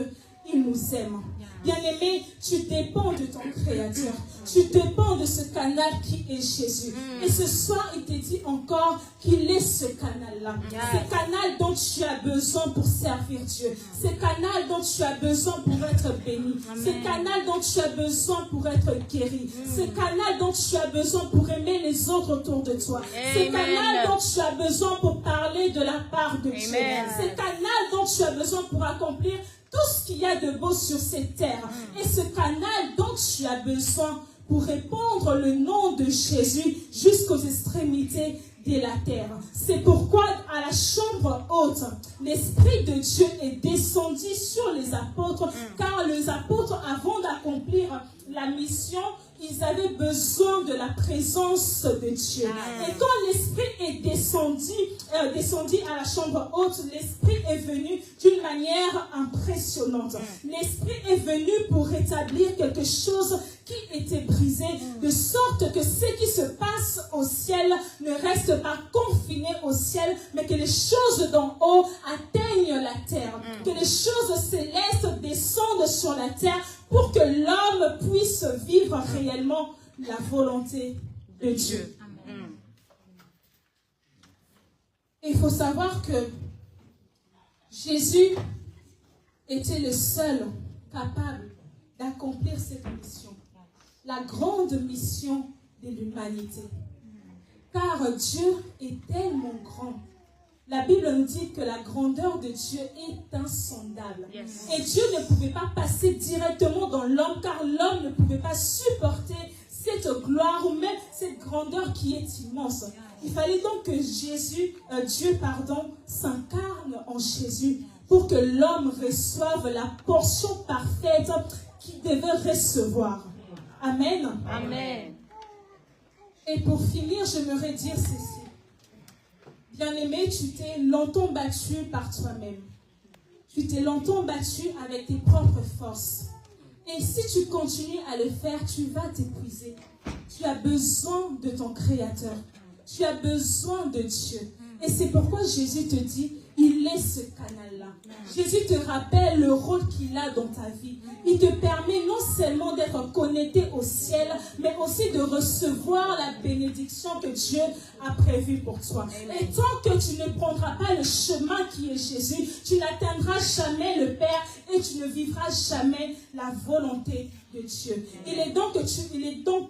il nous aime. Bien-aimé, tu dépends de ton Créateur. Tu dépends de ce canal qui est Jésus. Et ce soir, il te dit encore qu'il est ce canal-là. Ce canal dont tu as besoin pour servir Dieu. Ce canal dont tu as besoin pour être béni. Ce canal dont tu as besoin pour être guéri. Ce canal dont tu as besoin pour aimer les autres autour de toi. Ce canal dont tu as besoin pour parler de la part de Dieu. Ce canal dont tu as besoin pour accomplir tout ce qu'il y a de beau sur cette terre. Et ce canal dont tu as besoin pour répandre le nom de Jésus jusqu'aux extrémités de la terre. C'est pourquoi à la chambre haute, l'Esprit de Dieu est descendu sur les apôtres, car les apôtres, avant d'accomplir la mission, ils avaient besoin de la présence de Dieu. Et quand l'Esprit est descendu à la chambre haute, l'Esprit est venu d'une manière impressionnante. L'Esprit est venu pour rétablir quelque chose qui était brisé, de sorte que ce qui se passe au ciel ne reste pas confiné au ciel, mais que les choses d'en haut atteignent la terre. Que les choses célestes descendent sur la terre pour que l'homme puisse vivre réellement la volonté de Dieu. Et il faut savoir que Jésus était le seul capable d'accomplir cette mission, la grande mission de l'humanité. Car Dieu est tellement grand. La Bible nous dit que la grandeur de Dieu est insondable. Yes. Et Dieu ne pouvait pas passer directement dans l'homme, car l'homme ne pouvait pas supporter cette gloire ou même cette grandeur qui est immense. Il fallait donc que Dieu s'incarne en Jésus pour que l'homme reçoive la portion parfaite qu'il devait recevoir. Amen. Amen. Et pour finir, j'aimerais dire ceci. Bien-aimé, tu t'es longtemps battu par toi-même. Tu t'es longtemps battu avec tes propres forces. Et si tu continues à le faire, tu vas t'épuiser. Tu as besoin de ton Créateur. Tu as besoin de Dieu. Et c'est pourquoi Jésus te dit, il est ce canal-là. Jésus te rappelle le rôle qu'il a dans ta vie. Il te permet non seulement d'être connecté au ciel, mais aussi de recevoir la bénédiction que Dieu a prévue pour toi. Et tant que tu ne prendras pas le chemin qui est Jésus, tu n'atteindras jamais le Père et tu ne vivras jamais la volonté de Dieu. Il est donc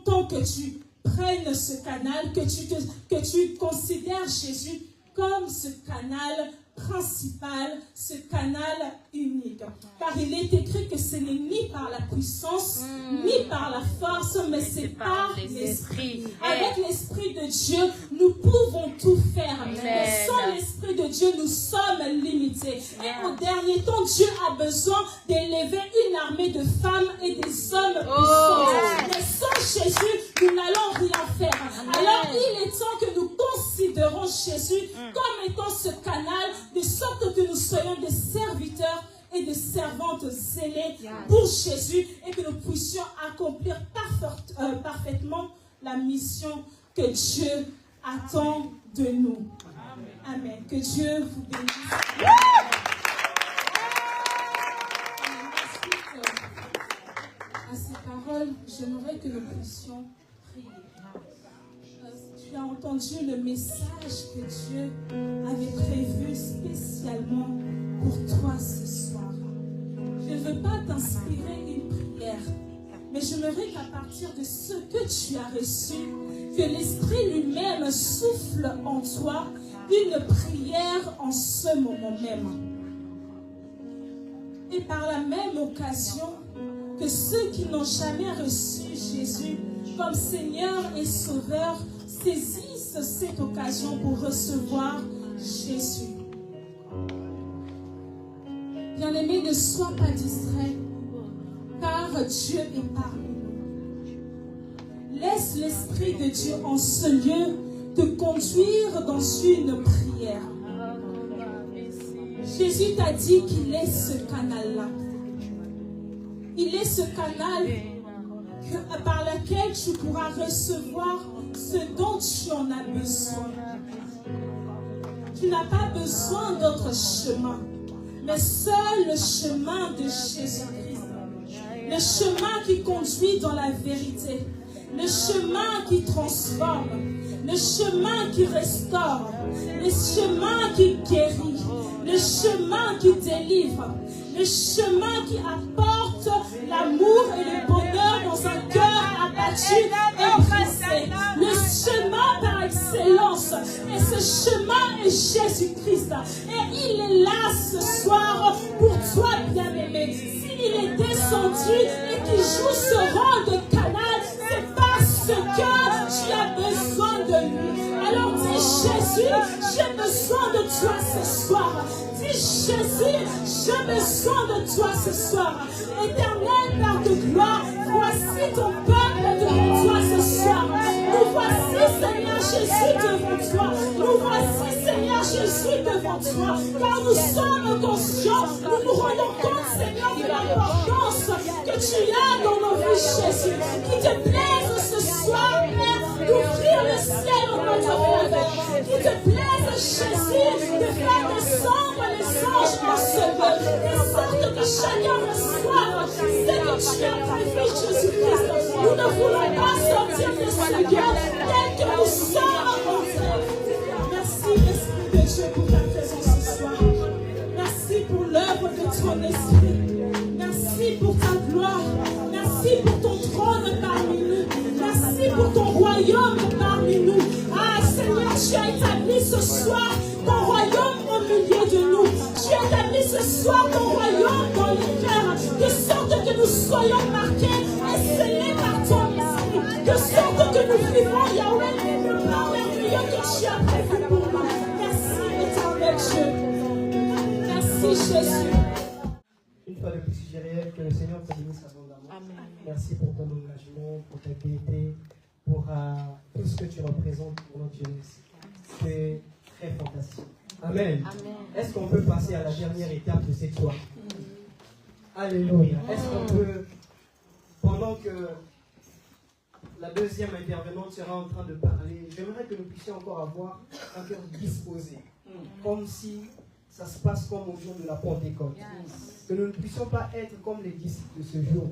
temps que tu prennes ce canal, que tu considères Jésus comme ce canal principal, ce canal unique. Car il est écrit que ce n'est ni par la puissance, ni par la force, mais c'est par l'Esprit. Avec l'Esprit de Dieu, nous pouvons tout faire. Mais sans l'Esprit de Dieu, nous sommes limités. Et au dernier temps, Dieu a besoin d'élever une armée de femmes et des hommes puissants. Mais sans Jésus, nous n'allons rien faire. Alors, il est temps que nous considérons Jésus comme étant ce canal, de sorte que nous soyons des serviteurs et des servantes zélées pour Jésus et que nous puissions accomplir parfaitement la mission que Dieu attend de nous. Amen. Que Dieu vous bénisse. À ces paroles, j'aimerais que nous puissions prier. Tu as entendu le message que Dieu avait prévu spécialement pour toi ce soir. Je ne veux pas t'inspirer une prière, mais j'aimerais qu'à partir de ce que tu as reçu, que l'Esprit lui-même souffle en toi une prière en ce moment même. Et par la même occasion, que ceux qui n'ont jamais reçu Jésus comme Seigneur et Sauveur saisissent cette occasion pour recevoir Jésus. Bien-aimé, ne sois pas distrait, car Dieu est parmi nous. Laisse l'Esprit de Dieu en ce lieu te conduire dans une prière. Jésus t'a dit qu'il est ce canal-là. Il est ce canal par lequel tu pourras recevoir ce dont tu en as besoin. Tu n'as pas besoin d'autre chemin, mais seul le chemin de Jésus-Christ. Le chemin qui conduit dans la vérité. Le chemin qui transforme. Le chemin qui restaure. Le chemin qui guérit. Le chemin qui délivre. Le chemin qui apporte l'amour et le bonheur dans un cœur abattu et brisé. Le chemin par excellence. Et ce chemin est Jésus-Christ. Et il est là ce soir pour toi, bien-aimé. S'il est descendu et qu'il joue ce rôle de canal, c'est parce que tu as besoin de lui. Alors dis Jésus, j'ai besoin de toi ce soir. Dis Jésus, j'ai besoin de toi ce soir. Éternel Père de gloire, voici ton peuple devant toi ce soir. Nous voici, Seigneur Jésus, devant toi. Nous voici, Seigneur Jésus, devant toi. Car nous sommes conscients, nous nous rendons compte, Seigneur, de l'importance que tu as dans nos vies, Jésus. Qu'il te plaise ce soir, Père, d'ouvrir le ciel en notre faveur. Qu'il te plaise, Jésus, de faire descendre les anges en ce lieu. De sorte que chacun reçoive tu as prévu, Jésus-Christ. Nous ne voulons pas sortir de ce lieu tel que nous sommes, mon Dieu. Merci, Esprit de Dieu, pour ta présence ce soir. Merci pour l'œuvre de ton esprit. Merci pour ta gloire. Merci pour ton trône parmi nous. Merci pour ton royaume parmi nous. Ah Seigneur, tu as établi ce soir ton royaume au milieu de nous. Tu as établi ce soir ton royaume dans les cœurs, de sorte que nous soyons marqués et scellés par ton esprit, de sorte que nous vivons, Yahweh, le plan merveilleux que tu as prévu pour nous. Merci, éternel Dieu. Merci, Jésus. Une fois de plus, je dirais que le Seigneur te bénisse abondamment. Amen. Merci pour ton engagement, pour ta piété, pour tout ce que tu représentes pour notre jeunesse. C'est très fantastique. Amen. Amen. Est-ce qu'on peut passer à la dernière étape de cette soirée? Alléluia. Est-ce qu'on peut, pendant que la deuxième intervenante sera en train de parler, j'aimerais que nous puissions encore avoir un cœur disposé, comme si ça se passe comme au jour de la Pentecôte. Que nous ne puissions pas être comme les disciples de ce jour,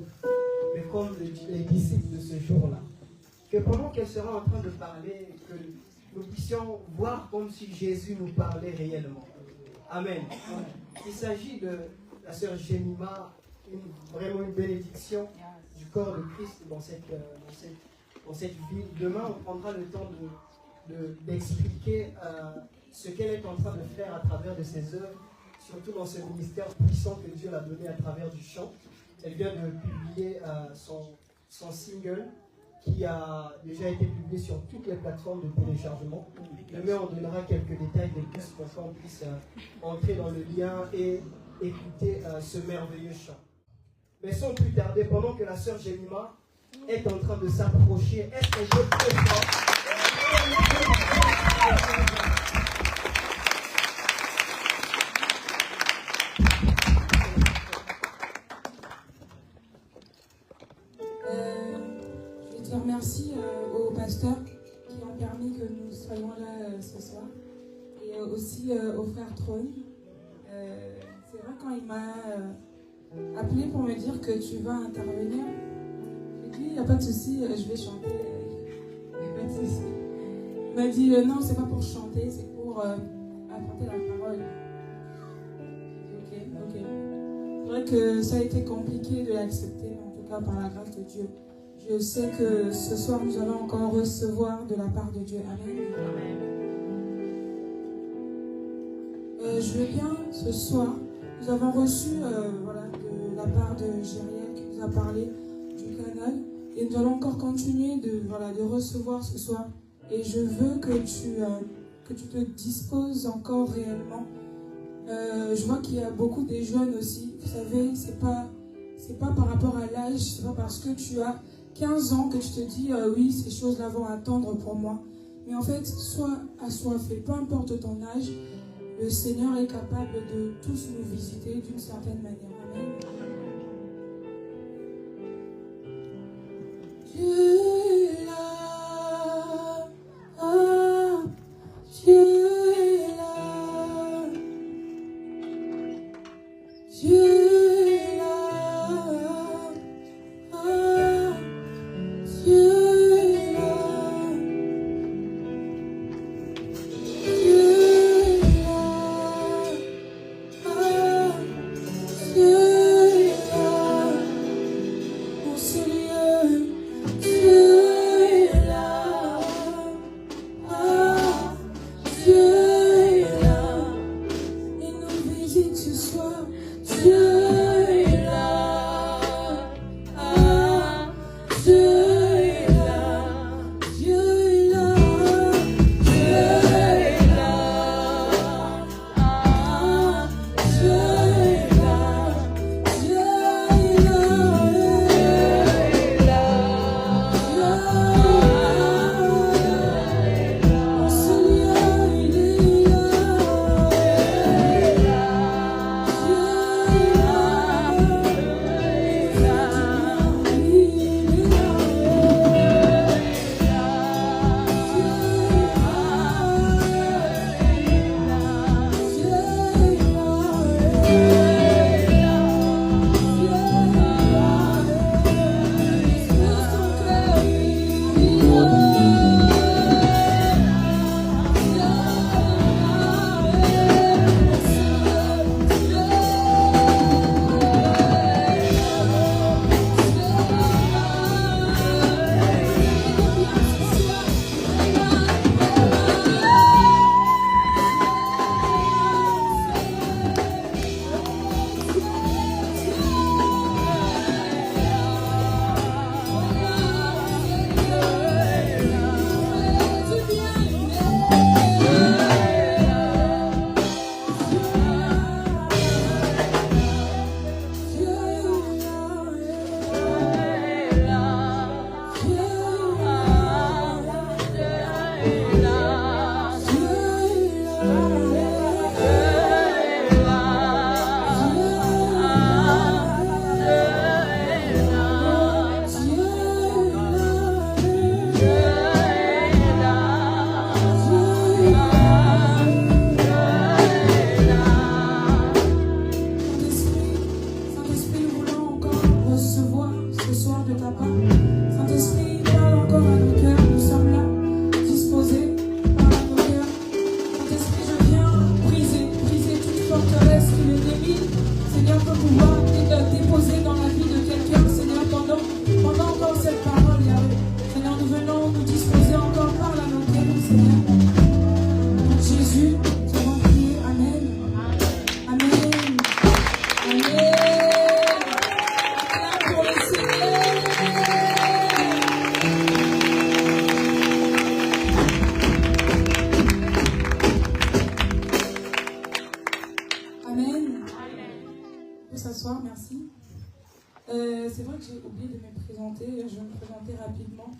mais comme les disciples de ce jour-là. Que pendant qu'elle sera en train de parler, que nous puissions voir comme si Jésus nous parlait réellement. Amen. Il s'agit de la sœur Jemima, vraiment une bénédiction du corps de Christ dans cette ville. Demain, on prendra le temps d'expliquer ce qu'elle est en train de faire à travers de ses œuvres, surtout dans ce ministère puissant que Dieu l'a donné à travers du chant. Elle vient de publier son single qui a déjà été publié sur toutes les plateformes de téléchargement. Demain, on donnera quelques détails de plus pour qu'on puisse entrer dans le lien et écouter ce merveilleux chant. Mais sans plus tarder, pendant que la sœur Jemima est en train de s'approcher, est-ce que je peux faire? Je te remercie aux pasteurs qui ont permis que nous soyons là ce soir et aussi au frère Trône. C'est vrai, quand il m'a appelé pour me dire que tu vas intervenir, j'ai dit il n'y a pas de souci, je vais chanter. Il n'y a pas de souci. Il m'a dit non, c'est pas pour chanter, c'est pour apporter la parole. Ok. C'est vrai que ça a été compliqué de l'accepter, mais en tout cas par la grâce de Dieu. Je sais que ce soir, nous allons encore recevoir de la part de Dieu. Amen. Je veux bien, ce soir, nous avons reçu de la part de Gériel qui nous a parlé du canal. Et nous allons encore continuer de recevoir ce soir. Et je veux que tu te disposes encore réellement. Je vois qu'il y a beaucoup de jeunes aussi. Vous savez, c'est pas par rapport à l'âge, c'est pas parce que tu as 15 ans que tu te dis oui, ces choses-là vont attendre pour moi. Mais en fait, sois assoiffé, peu importe ton âge, le Seigneur est capable de tous nous visiter d'une certaine manière. Amen. Dieu est là, ah, Dieu est là, Dieu. Dieu de ta part. Saint-Esprit, parle encore à nos cœurs. Nous sommes là, disposés, parle à nos cœurs. Saint-Esprit, je viens briser toute forteresse qui le domine. Seigneur, pour pouvoir déposer dans la vie de quelqu'un, Seigneur, pendant encore cette parole, Yahweh. Seigneur, nous venons nous disposer encore, parle à nos cœurs, Seigneur. Jésus, nous avons prié. Amen. Amen. Amen. Acclame pour le Seigneur. Amen. On peut s'asseoir, merci. C'est vrai que j'ai oublié de me présenter. Je vais me présenter rapidement.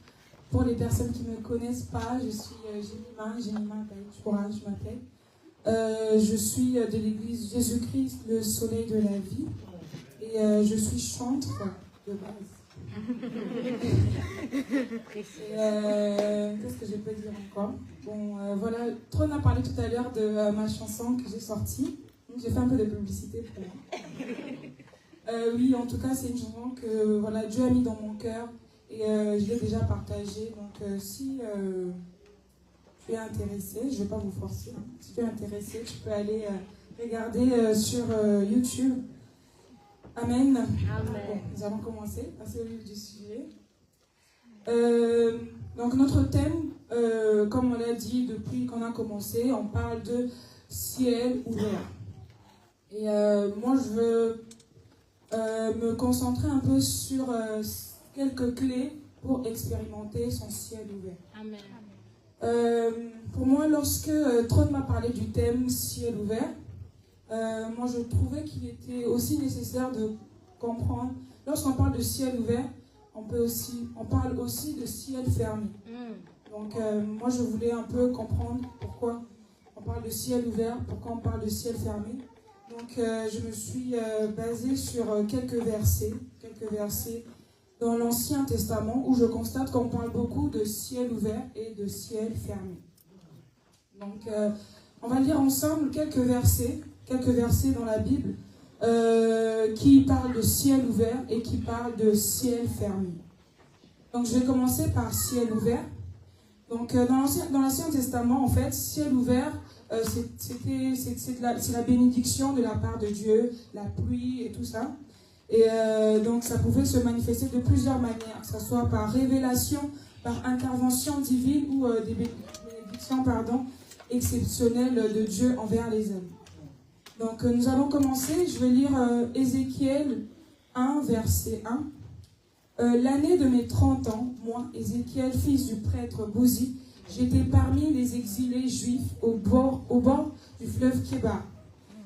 Pour les personnes qui ne me connaissent pas, je suis Jenima Kaïchoura, je m'appelle. Je suis de l'église Jésus-Christ, le soleil de la vie. Et je suis chantre de base. Qu'est-ce que je peux dire encore? Bon, voilà, Tron a parlé tout à l'heure de ma chanson que j'ai sortie. J'ai fait un peu de publicité pour moi. Oui, en tout cas, c'est une chanson que voilà, Dieu a mis dans mon cœur. Et je l'ai déjà partagée. Donc, si tu es intéressé, je ne vais pas vous forcer. Hein. Si tu es intéressé, tu peux aller regarder sur YouTube. Amen. Amen. Bon, nous allons commencer. Passer au vif du sujet. Donc, notre thème, comme on l'a dit depuis qu'on a commencé, on parle de ciel ouvert. Et moi, je veux me concentrer un peu sur quelques clés pour expérimenter son ciel ouvert. Amen. Pour moi, lorsque Tron m'a parlé du thème ciel ouvert, moi je trouvais qu'il était aussi nécessaire de comprendre. Lorsqu'on parle de ciel ouvert, on parle aussi de ciel fermé. Donc moi je voulais un peu comprendre pourquoi on parle de ciel ouvert, pourquoi on parle de ciel fermé. Donc je me suis basée sur quelques versets dans l'Ancien Testament où je constate qu'on parle beaucoup de ciel ouvert et de ciel fermé. Donc on va lire ensemble quelques versets dans la Bible qui parlent de ciel ouvert et qui parlent de ciel fermé. Donc je vais commencer par ciel ouvert. Donc dans l'Ancien Testament, en fait, ciel ouvert, c'est la bénédiction de la part de Dieu, la pluie et tout ça. Et donc ça pouvait se manifester de plusieurs manières, que ce soit par révélation, par intervention divine ou des bénédictions exceptionnelles de Dieu envers les hommes. Donc nous allons commencer, je vais lire Ézéchiel 1, verset 1. L'année de mes 30 ans, moi, Ézéchiel, fils du prêtre Bouzi, j'étais parmi les exilés juifs au bord du fleuve Kébar.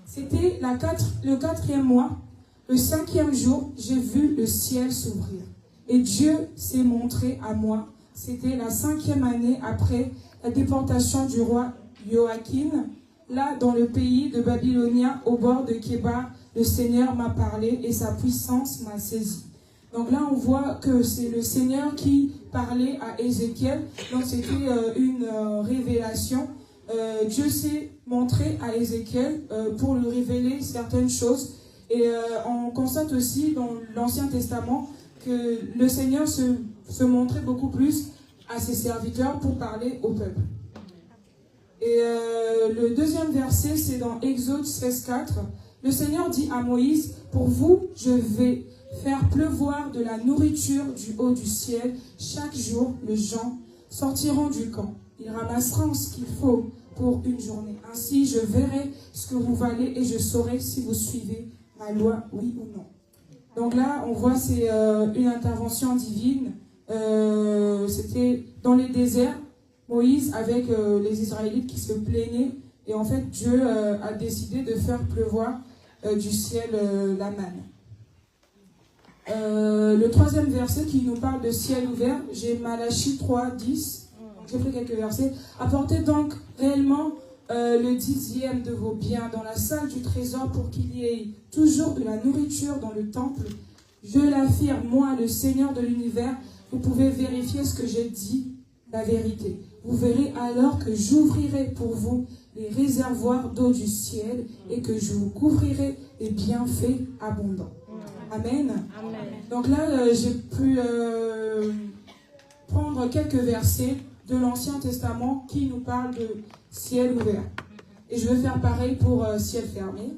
C'était le 4e mois, le 5e jour, j'ai vu le ciel s'ouvrir. Et Dieu s'est montré à moi. C'était la 5e année après la déportation du roi Joachim. Là, dans le pays de Babylonia, au bord de Kébar, le Seigneur m'a parlé et sa puissance m'a saisi. Donc là, on voit que c'est le Seigneur qui parlait à Ézéchiel. Donc c'était une révélation. Dieu s'est montré à Ézéchiel pour lui révéler certaines choses. Et on constate aussi dans l'Ancien Testament que le Seigneur se montrait beaucoup plus à ses serviteurs pour parler au peuple. Et le deuxième verset, c'est dans Exode 16:4. Le Seigneur dit à Moïse, « Pour vous, je vais faire pleuvoir de la nourriture du haut du ciel. Chaque jour, les gens sortiront du camp. Ils ramasseront ce qu'il faut pour une journée. Ainsi, je verrai ce que vous valez et je saurai si vous suivez ma loi, oui ou non. » Donc là, on voit c'est une intervention divine. C'était dans les déserts, Moïse avec les Israélites qui se plaignaient. Et en fait, Dieu a décidé de faire pleuvoir du ciel la manne. Le troisième verset qui nous parle de ciel ouvert, j'ai Malachie 3:10. J'ai pris quelques versets. Apportez donc réellement le 10e de vos biens dans la salle du trésor pour qu'il y ait toujours de la nourriture dans le temple. Je l'affirme, moi, le Seigneur de l'univers, vous pouvez vérifier ce que j'ai dit, la vérité. Vous verrez alors que j'ouvrirai pour vous les réservoirs d'eau du ciel et que je vous couvrirai des bienfaits abondants. Amen. Amen. Donc là, j'ai pu prendre quelques versets de l'Ancien Testament qui nous parlent de ciel ouvert. Et je vais faire pareil pour ciel fermé.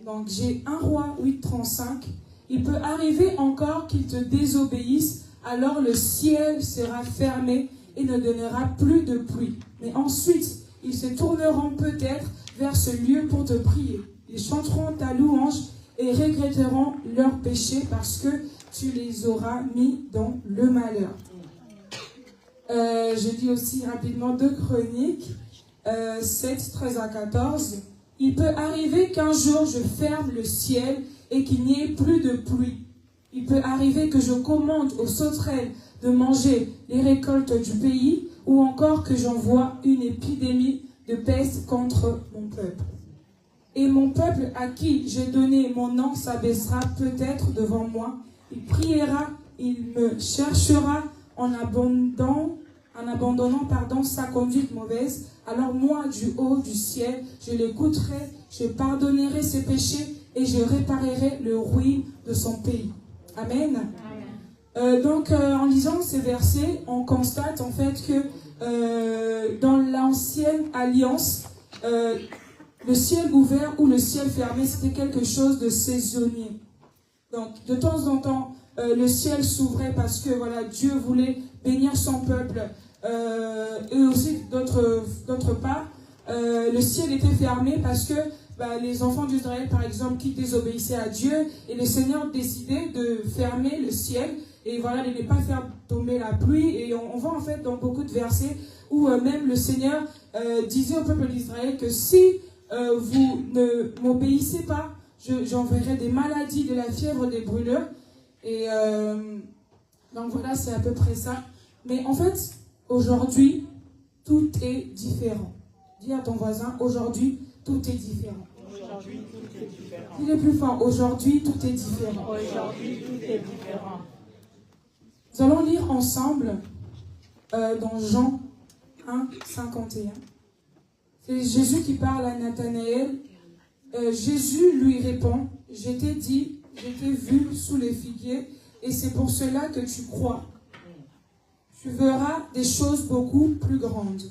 Donc j'ai 1 Roi 8,35. Il peut arriver encore qu'ils te désobéissent, alors le ciel sera fermé et ne donnera plus de pluie. Mais ensuite, ils se tourneront peut-être vers ce lieu pour te prier. Ils chanteront ta louange et regretteront leurs péchés parce que tu les auras mis dans le malheur. Je dis aussi rapidement 2 Chroniques 7, 13 à 14. Il peut arriver qu'un jour je ferme le ciel et qu'il n'y ait plus de pluie. Il peut arriver que je commande aux sauterelles de manger les récoltes du pays ou encore que j'envoie une épidémie de peste contre mon peuple. Et mon peuple à qui j'ai donné mon nom s'abaissera peut-être devant moi. Il priera, il me cherchera en abandonnant sa conduite mauvaise. Alors moi, du haut du ciel, je l'écouterai, je pardonnerai ses péchés et je réparerai le ruine de son pays. Amen. Donc, en lisant ces versets, on constate en fait que dans l'ancienne alliance, le ciel ouvert ou le ciel fermé, c'était quelque chose de saisonnier. Donc, de temps en temps, le ciel s'ouvrait parce que voilà, Dieu voulait bénir son peuple. Et aussi, d'autre part, le ciel était fermé parce que les enfants d'Israël, par exemple, qui désobéissaient à Dieu, et le Seigneur décidait de fermer le ciel et voilà, de ne pas faire tomber la pluie. Et on voit en fait dans beaucoup de versets où même le Seigneur disait au peuple d'Israël que si vous ne m'obéissez pas, j'enverrai des maladies, de la fièvre, des brûleurs. Et donc voilà, c'est à peu près ça. Mais en fait, aujourd'hui, tout est différent. Dis à ton voisin, aujourd'hui, tout est différent. Aujourd'hui, tout est différent. Il est plus fort. Aujourd'hui, tout est différent. Aujourd'hui, tout est différent. Nous allons lire ensemble dans Jean 1, 51. C'est Jésus qui parle à Nathanaël. Jésus lui répond, je t'ai dit, je t'ai vu sous les figuiers et c'est pour cela que tu crois. Tu verras des choses beaucoup plus grandes.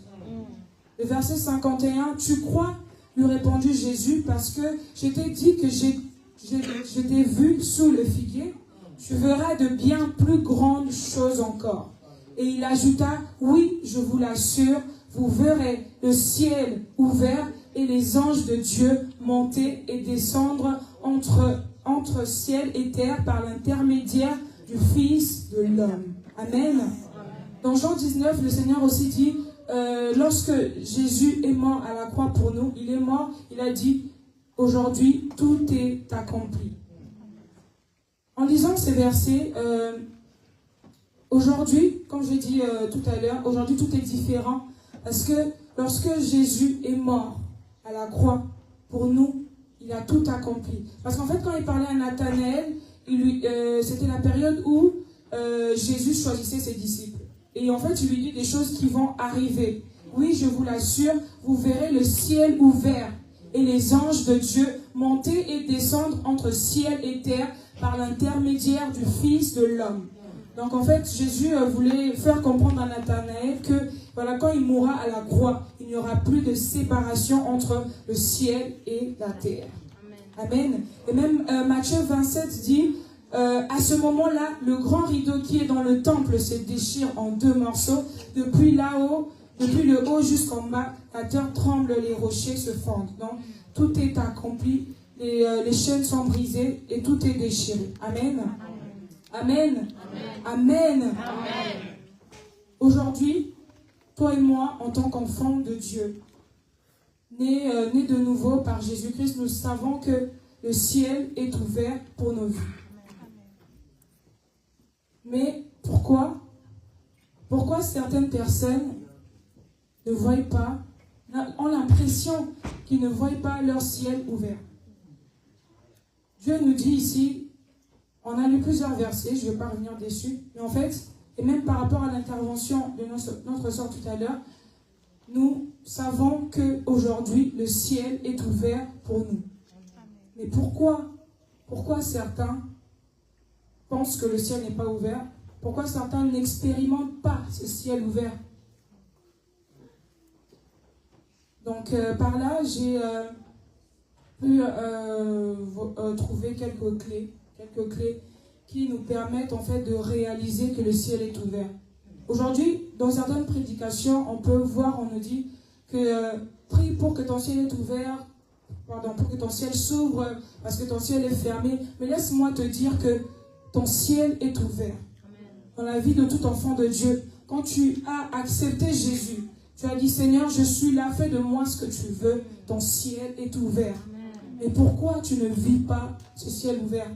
Le verset 51, tu crois, lui répondit Jésus, parce que je t'ai dit que je t'ai vu sous le figuier. Tu verras de bien plus grandes choses encore. Et il ajouta, oui, je vous l'assure, vous verrez le ciel ouvert et les anges de Dieu monter et descendre entre ciel et terre par l'intermédiaire du Fils de l'homme. Amen. Dans Jean 19, le Seigneur aussi dit, lorsque Jésus est mort à la croix pour nous, il est mort, il a dit, aujourd'hui, tout est accompli. En lisant ces versets, aujourd'hui, comme je dis tout à l'heure, aujourd'hui tout est différent. Parce que lorsque Jésus est mort à la croix, pour nous, il a tout accompli. Parce qu'en fait, quand il parlait à Nathanaël, c'était la période où Jésus choisissait ses disciples. Et en fait, il lui dit des choses qui vont arriver. Oui, je vous l'assure, vous verrez le ciel ouvert et les anges de Dieu monter et descendre entre ciel et terre par l'intermédiaire du Fils de l'homme. Donc en fait, Jésus voulait faire comprendre à Nathanaël que voilà, quand il mourra à la croix, il n'y aura plus de séparation entre le ciel et la terre. Amen. Et même Matthieu 27 dit, à ce moment-là, le grand rideau qui est dans le temple se déchire en 2 morceaux. Depuis le haut jusqu'en bas, la terre tremble, les rochers se fendent. Donc, tout est accompli, les chaînes sont brisées et tout est déchiré. Amen. Amen. Amen. Amen. Aujourd'hui, toi et moi, en tant qu'enfants de Dieu, nés de nouveau par Jésus-Christ, nous savons que le ciel est ouvert pour nos vies. Mais pourquoi certaines personnes ne voient pas, ont l'impression qu'ils ne voient pas leur ciel ouvert? Dieu nous dit ici, on a lu plusieurs versets, je ne vais pas revenir dessus, mais en fait, et même par rapport à l'intervention de notre sœur tout à l'heure, nous savons qu'aujourd'hui, le ciel est ouvert pour nous. Mais pourquoi certains pensent que le ciel n'est pas ouvert? Pourquoi certains n'expérimentent pas ce ciel ouvert? Donc par là, j'ai pu trouver quelques clés qui nous permettent en fait de réaliser que le ciel est ouvert. Aujourd'hui, dans certaines prédications, on peut voir, on nous dit que prie pour que ton ciel est ouvert, pour que ton ciel s'ouvre, parce que ton ciel est fermé. Mais laisse-moi te dire que ton ciel est ouvert. Dans la vie de tout enfant de Dieu, quand tu as accepté Jésus, tu as dit, Seigneur, je suis là, fais de moi ce que tu veux, ton ciel est ouvert. Mais pourquoi tu ne vis pas ce ciel ouvert?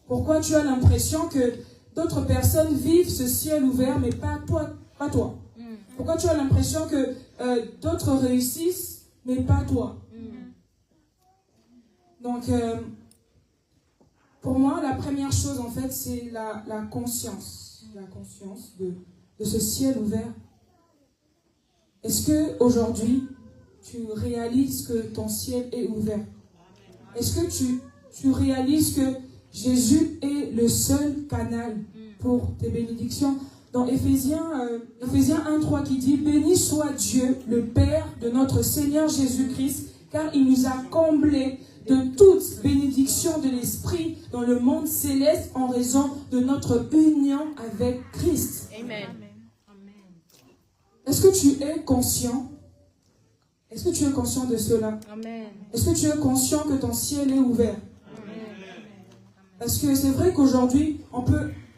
Pourquoi tu as l'impression que d'autres personnes vivent ce ciel ouvert, mais pas toi? Pourquoi tu as l'impression que d'autres réussissent, mais pas toi? Donc, pour moi, la première chose, en fait, c'est la conscience. La conscience de ce ciel ouvert. Est-ce qu'aujourd'hui, tu réalises que ton ciel est ouvert? Est-ce que tu réalises que Jésus est le seul canal pour tes bénédictions? Dans Éphésiens 1:3 qui dit « Béni soit Dieu, le Père de notre Seigneur Jésus-Christ, car il nous a comblés de toute bénédiction de l'Esprit dans le monde céleste en raison de notre union avec Christ. » Amen. Est-ce que tu es conscient? Est-ce que tu es conscient de cela? Amen. Est-ce que tu es conscient que ton ciel est ouvert? Amen. Parce que c'est vrai qu'aujourd'hui,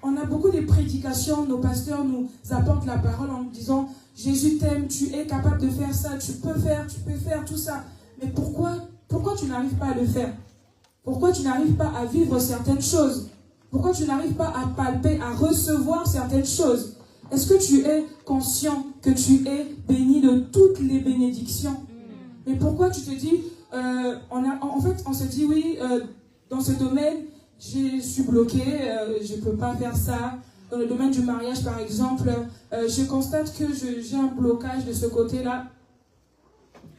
on a beaucoup de prédications, nos pasteurs nous apportent la parole en nous disant « Jésus t'aime, tu es capable de faire ça, tu peux faire tout ça. » Mais pourquoi tu n'arrives pas à le faire? Pourquoi tu n'arrives pas à vivre certaines choses? Pourquoi tu n'arrives pas à palper, à recevoir certaines choses? Est-ce que tu es conscient que tu es béni de toutes les bénédictions? Mais pourquoi tu te dis, on se dit oui, dans ce domaine, je suis bloqué, je ne peux pas faire ça. Dans le domaine du mariage, par exemple, je constate que j'ai un blocage de ce côté-là.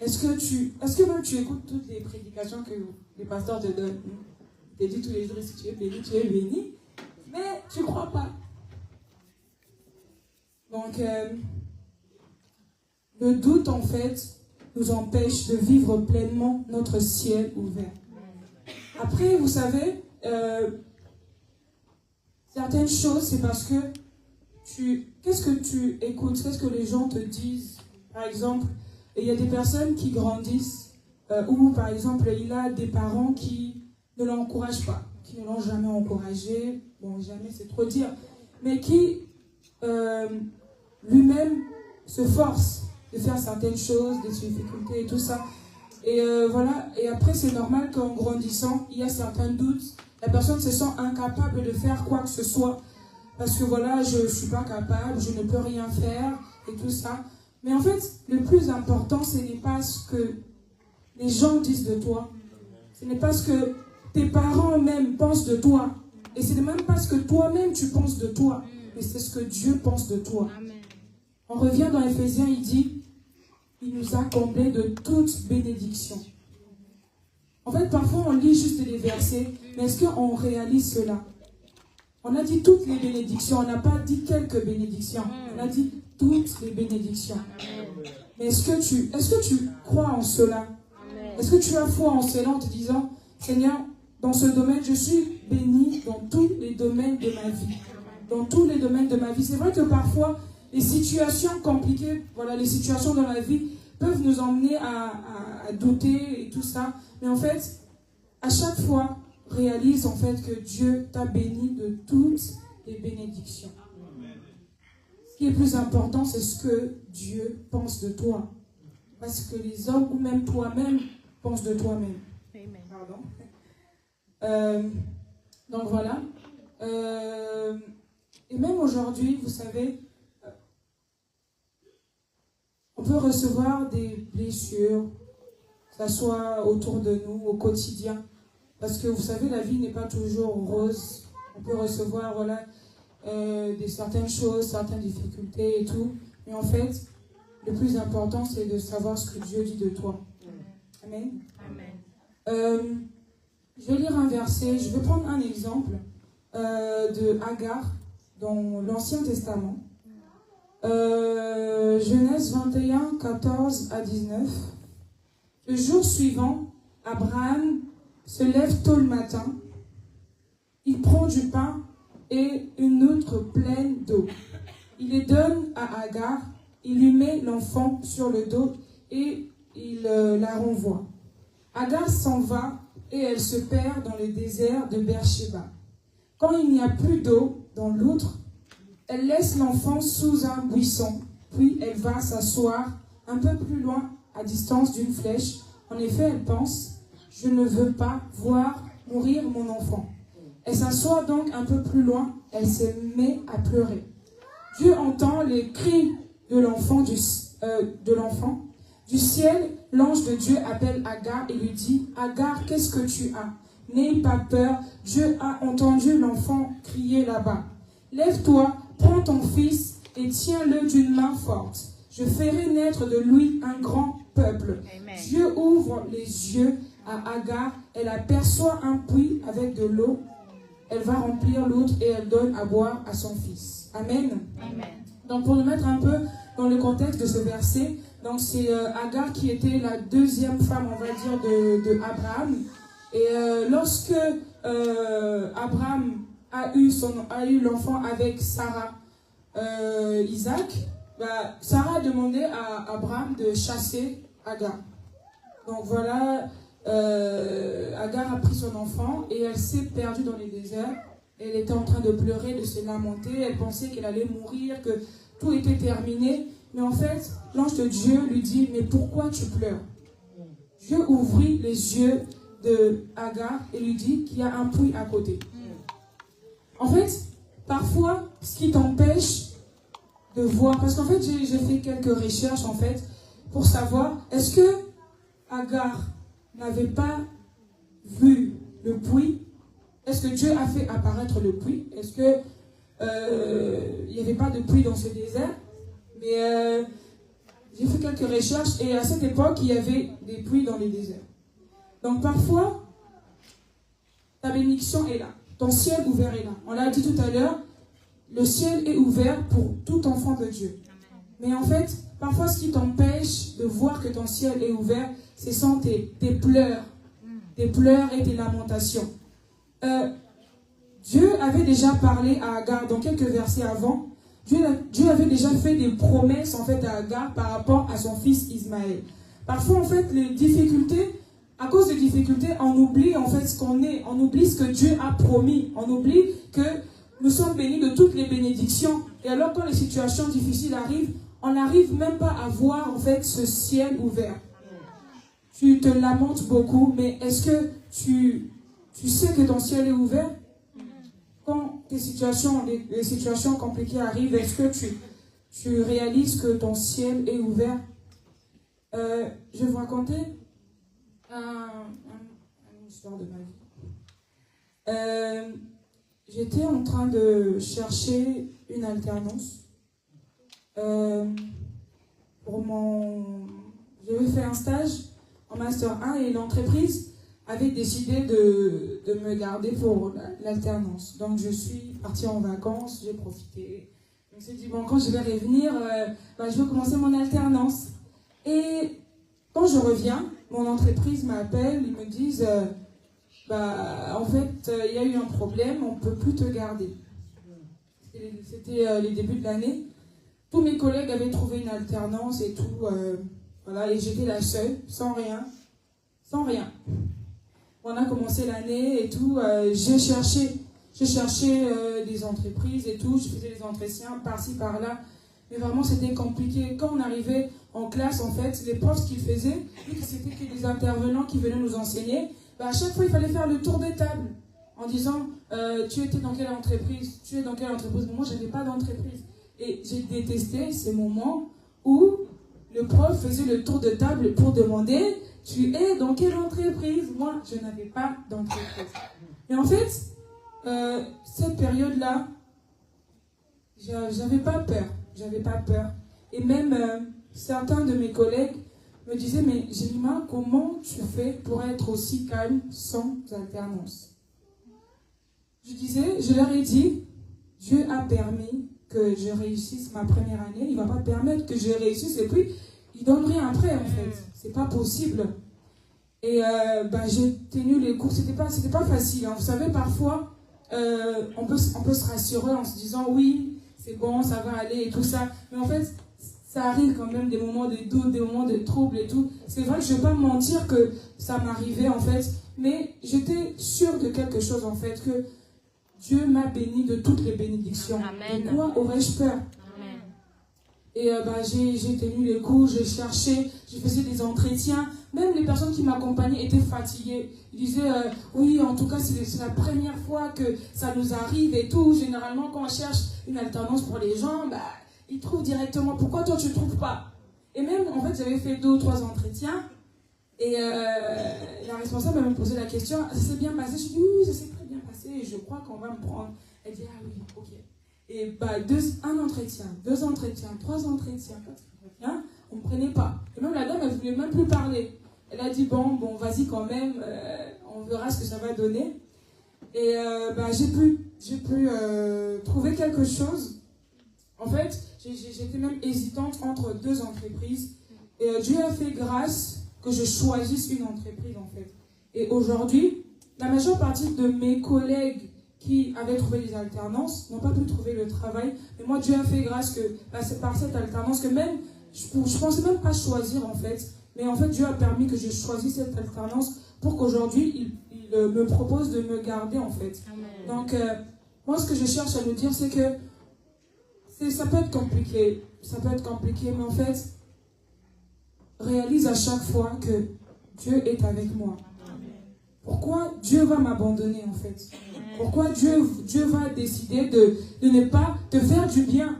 Est-ce que même tu écoutes toutes les prédications que les pasteurs te donnent? Tu te dis tous les jours, si tu es béni, mais tu ne crois pas. Donc, le doute, en fait, nous empêche de vivre pleinement notre ciel ouvert. Après, vous savez, certaines choses, c'est parce que qu'est-ce que tu écoutes, qu'est-ce que les gens te disent. Par exemple, il y a des personnes qui grandissent, ou par exemple, il a des parents qui ne l'encouragent pas, qui ne l'ont jamais encouragé, bon, jamais c'est trop dire, mais qui lui-même se force de faire certaines choses, des difficultés et tout ça. Et voilà, et après c'est normal qu'en grandissant, il y a certains doutes, la personne se sent incapable de faire quoi que ce soit, parce que voilà, je ne suis pas capable, je ne peux rien faire, et tout ça. Mais en fait, le plus important, ce n'est pas ce que les gens disent de toi, ce n'est pas ce que tes parents même pensent de toi, et ce n'est même pas ce que toi-même tu penses de toi, mais c'est ce que Dieu pense de toi. On revient dans Éphésiens, il dit, il nous a comblés de toute bénédiction. En fait, parfois on lit juste les versets, mais est-ce qu'on réalise cela? On a dit toutes les bénédictions, on n'a pas dit quelques bénédictions, on a dit toutes les bénédictions. Mais est-ce que tu crois en cela? Est-ce que tu as foi en cela en te disant, Seigneur, dans ce domaine, je suis béni dans tous les domaines de ma vie. Dans tous les domaines de ma vie. C'est vrai que parfois, les situations compliquées, voilà, les situations dans la vie peuvent nous emmener à douter et tout ça. Mais en fait, à chaque fois, réalise en fait que Dieu t'a béni de toutes les bénédictions. Ce qui est plus important, c'est ce que Dieu pense de toi. Parce que les hommes ou même toi-même pensent de toi-même. Pardon. Donc voilà. Et même aujourd'hui, vous savez, on peut recevoir des blessures, que ce soit autour de nous, au quotidien. Parce que vous savez, la vie n'est pas toujours rose. On peut recevoir voilà, certaines choses, certaines difficultés et tout. Mais en fait, le plus important, c'est de savoir ce que Dieu dit de toi. Amen. Amen. Je vais lire un verset, je vais prendre un exemple. de Agar dans l'Ancien Testament. Genèse 21, 14 à 19. Le jour suivant, Abraham se lève tôt le matin. Il prend du pain et une outre pleine d'eau. Il les donne à Agar. Il lui met l'enfant sur le dos et il la renvoie. Agar s'en va et elle se perd dans le désert de Beersheba. Quand il n'y a plus d'eau dans l'outre, elle laisse l'enfant sous un buisson, puis elle va s'asseoir un peu plus loin, à distance d'une flèche. En effet, elle pense, je ne veux pas voir mourir mon enfant. Elle s'assoit donc un peu plus loin, elle se met à pleurer. Dieu entend les cris de l'enfant. Du ciel, l'ange de Dieu appelle Agar et lui dit, Agar, qu'est-ce que tu as? N'aie pas peur, Dieu a entendu l'enfant crier là-bas. Lève-toi, prends ton fils et tiens-le d'une main forte. Je ferai naître de lui un grand peuple. Amen. Dieu ouvre les yeux à Agar, elle aperçoit un puits avec de l'eau. Elle va remplir l'outre et elle donne à boire à son fils. Amen. Amen. Donc pour nous mettre un peu dans le contexte de ce verset, donc c'est Agar qui était la deuxième femme, on va dire, de Abraham. Et lorsque Abraham a eu l'enfant avec Sarah, Isaac, Sarah a demandé à Abraham de chasser Agar. Donc voilà, Agar a pris son enfant et elle s'est perdue dans les déserts. Elle était en train de pleurer, de se lamenter. Elle pensait qu'elle allait mourir, que tout était terminé. Mais en fait, l'ange de Dieu lui dit, mais pourquoi tu pleures? Dieu ouvrit les yeux de Agar et lui dit qu'il y a un puits à côté. En fait, parfois, ce qui t'empêche de voir, parce qu'en fait, j'ai fait quelques recherches en fait pour savoir, est-ce que Agar n'avait pas vu le puits? Est-ce que Dieu a fait apparaître le puits? Est-ce que il n'y avait pas de puits dans ce désert? Mais j'ai fait quelques recherches et à cette époque, il y avait des puits dans les déserts. Donc parfois, ta bénédiction est là. Ton ciel ouvert est là. On l'a dit tout à l'heure, le ciel est ouvert pour tout enfant de Dieu. Mais en fait, parfois ce qui t'empêche de voir que ton ciel est ouvert, ce sont tes pleurs et tes lamentations. Dieu avait déjà parlé à Agar dans quelques versets avant. Dieu avait déjà fait des promesses en fait à Agar par rapport à son fils Ismaël. Parfois en fait les difficultés, à cause des difficultés, on oublie en fait ce qu'on est, on oublie ce que Dieu a promis, on oublie que nous sommes bénis de toutes les bénédictions. Et alors quand les situations difficiles arrivent, on n'arrive même pas à voir en fait ce ciel ouvert. Tu te lamentes beaucoup, mais est-ce que tu sais que ton ciel est ouvert? Quand les situations compliquées arrivent, est-ce que tu réalises que ton ciel est ouvert? Je vais vous raconter une histoire de ma vie. J'étais en train de chercher une alternance. J'avais fait un stage en Master 1 et l'entreprise avait décidé de me garder pour l'alternance. Donc je suis partie en vacances, j'ai profité. Je me suis dit, bon, quand je vais revenir, je vais commencer mon alternance. Et quand je reviens, mon entreprise m'appelle, ils me disent, en fait, il y a eu un problème, on ne peut plus te garder. C'était les débuts de l'année. Tous mes collègues avaient trouvé une alternance et tout, et j'étais la seule, sans rien. On a commencé l'année et tout, j'ai cherché des entreprises et tout, je faisais des entretiens par-ci, par-là, mais vraiment c'était compliqué. Quand on arrivait en classe, en fait, les profs qu'ils faisaient, vu que c'était que des intervenants qui venaient nous enseigner, à chaque fois il fallait faire le tour des tables en disant tu étais dans quelle entreprise, tu es dans quelle entreprise. Moi, je n'avais pas d'entreprise. Et j'ai détesté ces moments où le prof faisait le tour de table pour demander tu es dans quelle entreprise? Moi, je n'avais pas d'entreprise. Et en fait, cette période-là, j'avais pas peur. Et même certains de mes collègues me disaient, mais Jemima, comment tu fais pour être aussi calme sans alternance? je leur ai dit, Dieu a permis que je réussisse ma première année, il ne va pas permettre que je réussisse et puis il ne donne rien après en fait. C'est pas possible. Et j'ai tenu les cours, c'était pas facile. Hein. Vous savez, parfois, on peut se rassurer en se disant oui, c'est bon, ça va aller et tout ça. Mais en fait, ça arrive quand même des moments de doute, des moments de trouble et tout. C'est vrai que je ne vais pas mentir que ça m'arrivait en fait. Mais j'étais sûre de quelque chose en fait, que Dieu m'a béni de toutes les bénédictions. Amen. De quoi aurais-je peur? Amen. Et j'ai tenu les cours, j'ai cherché, je faisais des entretiens. Même les personnes qui m'accompagnaient étaient fatiguées. Ils disaient, oui, en tout cas, c'est la première fois que ça nous arrive et tout. Généralement, quand on cherche une alternance pour les gens, ils trouvent directement. Pourquoi toi, tu ne trouves pas? Et même, en fait, j'avais fait 2 ou 3 entretiens. Et la responsable m'a posé la question, ça s'est bien passé? Je dis, oui, ça s'est très bien passé. Et je crois qu'on va me prendre. Elle dit, ah oui, ok. Et un entretien, 2 entretiens, 3 entretiens, 4 entretiens, on ne me prenait pas. Et même la dame, elle ne voulait même plus parler. Elle a dit, bon, vas-y quand même, on verra ce que ça va donner. Et j'ai pu trouver quelque chose. En fait, j'étais même hésitante entre 2 entreprises. Et Dieu a fait grâce que je choisisse une entreprise, en fait. Et aujourd'hui, la majeure partie de mes collègues qui avaient trouvé les alternances n'ont pas pu trouver le travail. Mais moi, Dieu a fait grâce que par cette alternance, que même, je ne pensais même pas choisir, en fait. Mais en fait, Dieu a permis que je choisisse cette alternance pour qu'aujourd'hui, il me propose de me garder, en fait. Amen. Donc, moi, ce que je cherche à nous dire, c'est que ça peut être compliqué. Ça peut être compliqué, mais en fait, réalise à chaque fois que Dieu est avec moi. Pourquoi Dieu va m'abandonner, en fait? Pourquoi Dieu va décider de ne pas te faire du bien?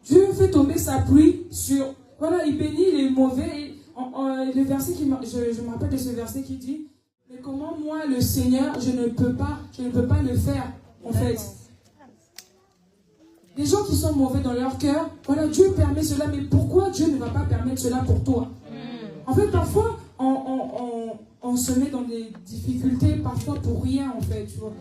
Dieu fait tomber sa pluie sur... Voilà, il bénit les mauvais. Le verset je me rappelle de ce verset qui dit, mais comment moi, le Seigneur, je ne peux pas le faire, en fait. Les gens qui sont mauvais dans leur cœur, voilà, Dieu permet cela, mais pourquoi Dieu ne va pas permettre cela pour toi? En fait, parfois, on se met dans des difficultés, parfois pour rien, en fait, tu vois.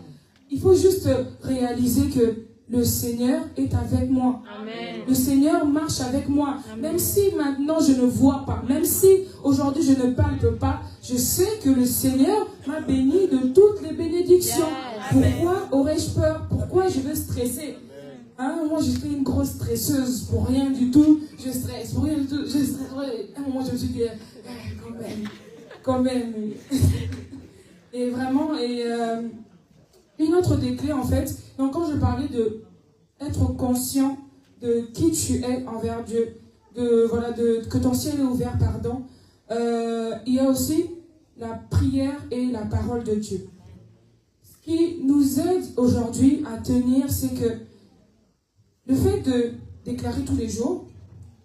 Il faut juste réaliser que le Seigneur est avec moi. Amen. Le Seigneur marche avec moi. Amen. Même si maintenant je ne vois pas, même si aujourd'hui je ne palpe pas, je sais que le Seigneur m'a béni de toutes les bénédictions. Yes. Pourquoi aurais-je peur? Pourquoi je vais stresser? Hein, moi, j'étais une grosse stresseuse pour rien du tout. Je stresse pour rien du tout. Je stresse. À un moment, je me suis dit, quand même. Et vraiment, une autre des clés, en fait, donc quand je parlais d'être conscient de qui tu es envers Dieu, que ton ciel est ouvert, pardon, il y a aussi la prière et la parole de Dieu. Ce qui nous aide aujourd'hui à tenir, c'est que le fait de déclarer tous les jours,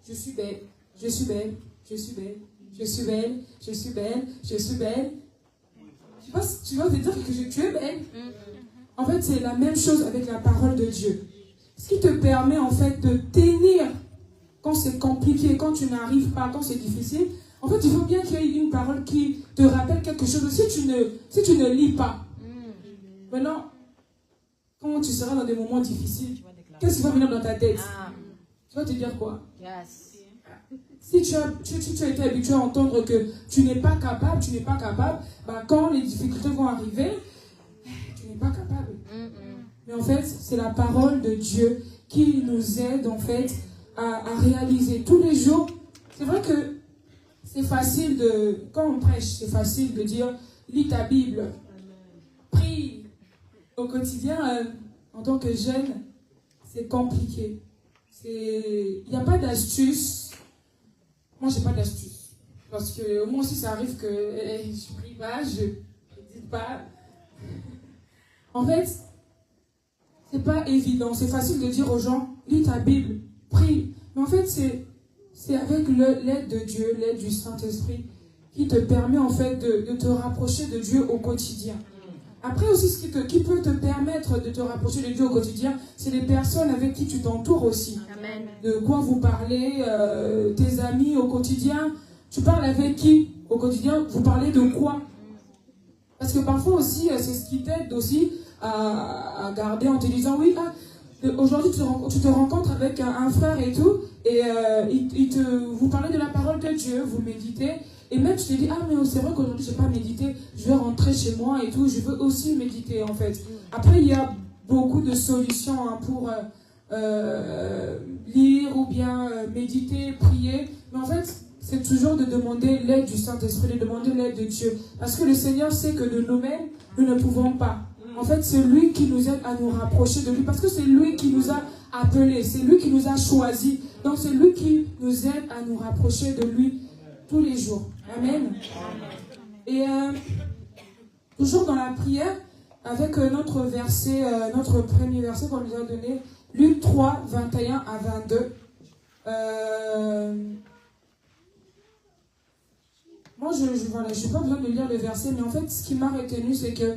je suis belle, je suis belle, je suis belle, je suis belle, je suis belle, je suis belle. Tu vas te dire que tu es belle. En fait, c'est la même chose avec la parole de Dieu. Ce qui te permet en fait de tenir quand c'est compliqué, quand tu n'arrives pas, quand c'est difficile. En fait, il faut bien qu'il y ait une parole qui te rappelle quelque chose. Si tu ne lis pas, maintenant, quand tu seras dans des moments difficiles, qu'est-ce qui va venir dans ta tête? Tu vas te dire quoi? Yes. Si tu as été habitué à entendre que tu n'es pas capable, quand les difficultés vont arriver, tu n'es pas capable. Mais en fait, c'est la parole de Dieu qui nous aide en fait à réaliser tous les jours. C'est vrai que c'est facile quand on prêche, c'est facile de dire, lis ta Bible, prie. Au quotidien, en tant que jeune, c'est compliqué. Il n'y a pas d'astuce. Moi, je n'ai pas d'astuce. Parce que moi aussi, ça arrive que je ne prie pas, je ne dis pas. En fait, ce n'est pas évident. C'est facile de dire aux gens, lis ta Bible, prie. Mais en fait, c'est avec l'aide de Dieu, l'aide du Saint-Esprit, qui te permet en fait de te rapprocher de Dieu au quotidien. Après aussi, ce qui peut te permettre de te rapprocher de Dieu au quotidien, c'est les personnes avec qui tu t'entoures aussi. Amen. De quoi vous parlez, tes amis au quotidien. Tu parles avec qui au quotidien? Vous parlez de quoi? Parce que parfois aussi, c'est ce qui t'aide aussi à garder en te disant oui, aujourd'hui tu te rencontres avec un frère et tout, et vous parlez de la parole de Dieu, vous méditez, et même tu te dis, ah mais c'est vrai qu'aujourd'hui je n'ai pas médité, je vais rentrer chez moi et tout, je veux aussi méditer en fait. Après il y a beaucoup de solutions hein, pour lire ou bien méditer, prier, mais en fait c'est toujours de demander l'aide du Saint-Esprit, de demander l'aide de Dieu, parce que le Seigneur sait que de nous-mêmes nous ne pouvons pas. En fait, c'est lui qui nous aide à nous rapprocher de lui, parce que c'est lui qui nous a appelés, c'est lui qui nous a choisis. Donc c'est lui qui nous aide à nous rapprocher de lui tous les jours. Amen. Et toujours dans la prière, avec notre verset, notre premier verset qu'on nous a donné, Luc 3, 21 à 22. Moi, je n'ai pas besoin de lire le verset, mais en fait, ce qui m'a retenu, c'est que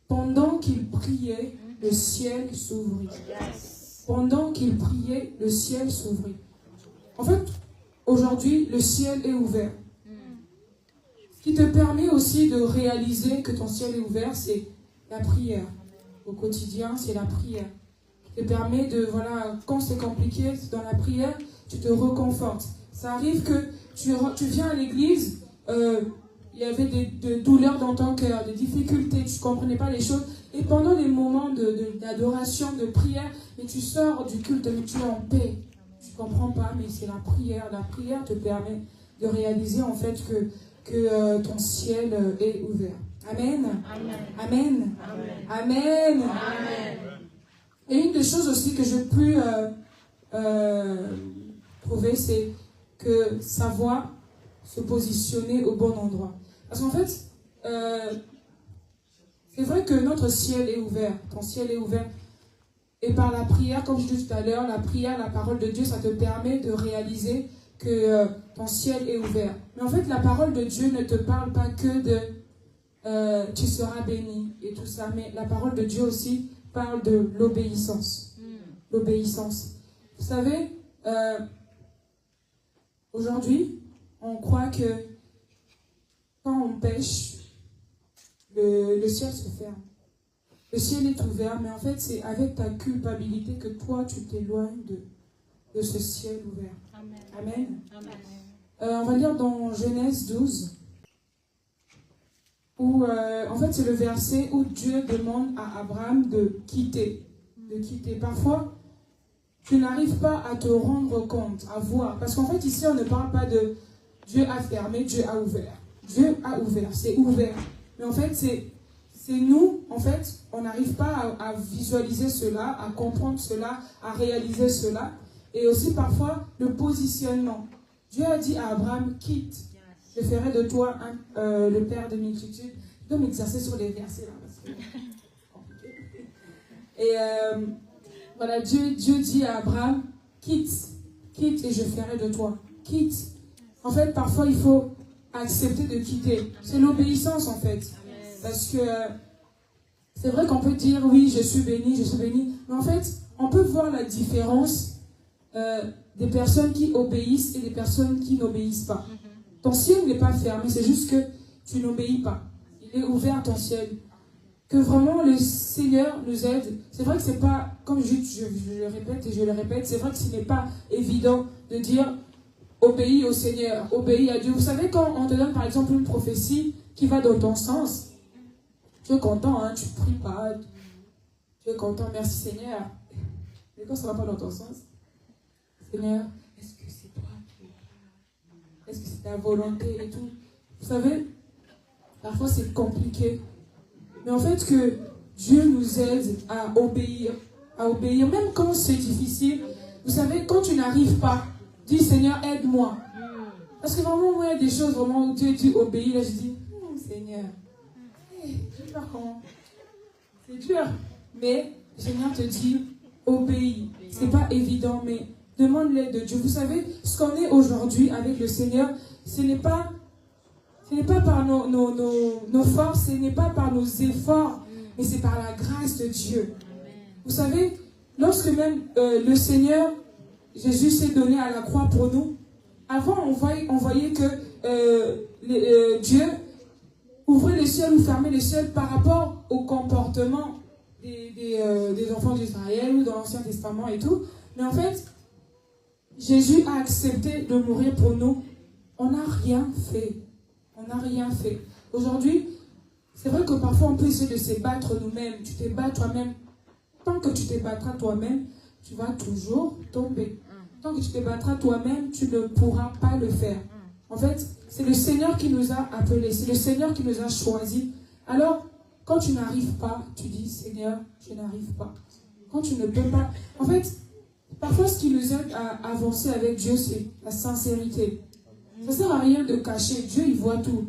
pendant qu'il priait, le ciel s'ouvrit. Pendant qu'il priait, le ciel s'ouvrit. En fait, aujourd'hui, le ciel est ouvert. Ce qui te permet aussi de réaliser que ton ciel est ouvert, c'est la prière. Au quotidien, c'est la prière. Qui te permet de, voilà, quand c'est compliqué, dans la prière, tu te reconfortes. Ça arrive que tu viens à l'église, il y avait des douleurs dans ton cœur, des difficultés, tu ne comprenais pas les choses. Et pendant les moments d'adoration, de prière, et tu sors du culte, mais tu es en paix. Tu ne comprends pas, mais c'est la prière. La prière te permet de réaliser en fait que ton ciel est ouvert. Amen. Amen. Amen. Amen. Amen. Et une des choses aussi que j'ai pu trouver, c'est que savoir se positionner au bon endroit. Parce qu'en fait, c'est vrai que notre ciel est ouvert, ton ciel est ouvert. Et par la prière, comme je disais tout à l'heure, la prière, la parole de Dieu, ça te permet de réaliser que ton ciel est ouvert. Mais en fait, la parole de Dieu ne te parle pas que de tu seras béni et tout ça, mais la parole de Dieu aussi parle de l'obéissance. L'obéissance. Vous savez, aujourd'hui, on croit que quand on pêche, le ciel se ferme. Le ciel est ouvert, mais en fait, c'est avec ta culpabilité que toi, tu t'éloignes de ce ciel ouvert. Amen. Amen. Amen. On va lire dans Genèse 12, où, en fait, c'est le verset où Dieu demande à Abraham de quitter. Parfois, tu n'arrives pas à te rendre compte, à voir. Parce qu'en fait, ici, on ne parle pas de Dieu a fermé, Dieu a ouvert. Dieu a ouvert, c'est ouvert. Mais en fait, c'est nous, en fait, on n'arrive pas à visualiser cela, à comprendre cela, à réaliser cela. Et aussi parfois, le positionnement. Dieu a dit à Abraham, quitte, je ferai de toi le père de multitudes. Je dois m'exercer sur les versets là, parce que c'est compliqué. Et voilà, Dieu dit à Abraham, quitte et je ferai de toi. Quitte. En fait, parfois, il faut accepter de quitter. C'est l'obéissance, en fait. Parce que c'est vrai qu'on peut dire, oui, je suis béni. Mais en fait, on peut voir la différence des personnes qui obéissent et des personnes qui n'obéissent pas. Ton ciel n'est pas fermé, c'est juste que tu n'obéis pas. Il est ouvert, ton ciel. Que vraiment le Seigneur nous aide. C'est vrai que c'est pas, comme je le répète et je le répète, c'est vrai que ce n'est pas évident de dire obéis au Seigneur, obéis à Dieu. Vous savez, quand on te donne par exemple une prophétie qui va dans ton sens, tu es content, hein, tu ne pries pas, tu es content, merci Seigneur. Mais quand ça ne va pas dans ton sens, Seigneur, est-ce que c'est toi qui es? Est-ce que c'est ta volonté et tout? Vous savez, parfois c'est compliqué. Mais en fait, que Dieu nous aide à obéir, même quand c'est difficile. Vous savez, quand tu n'arrives pas, dis Seigneur, aide-moi. Parce que vraiment, moi, il y a des choses vraiment où Dieu dit obéir. Là, je dis, Seigneur, je sais pas comment. C'est dur. Mais Seigneur te dit, obéis. C'est pas évident, mais demande l'aide de Dieu. Vous savez, ce qu'on est aujourd'hui avec le Seigneur, ce n'est pas par nos forces, ce n'est pas par nos efforts, mais c'est par la grâce de Dieu. Vous savez, lorsque même le Seigneur, Jésus s'est donné à la croix pour nous, avant on voyait que Dieu ouvrait les cieux ou fermait les cieux par rapport au comportement des enfants d'Israël ou dans l'Ancien Testament et tout. Mais en fait, Jésus a accepté de mourir pour nous. On n'a rien fait. On n'a rien fait. Aujourd'hui, c'est vrai que parfois on peut essayer de se battre nous-mêmes. Tu te bats toi-même. Tant que tu te battras toi-même, tu vas toujours tomber. Tant que tu te battras toi-même, tu ne pourras pas le faire. En fait, c'est le Seigneur qui nous a appelés. C'est le Seigneur qui nous a choisis. Alors, quand tu n'arrives pas, tu dis, Seigneur, je n'arrive pas. Quand tu ne peux pas... En fait, parfois, ce qui nous aide à avancer avec Dieu, c'est la sincérité. Ça ne sert à rien de cacher. Dieu, il voit tout.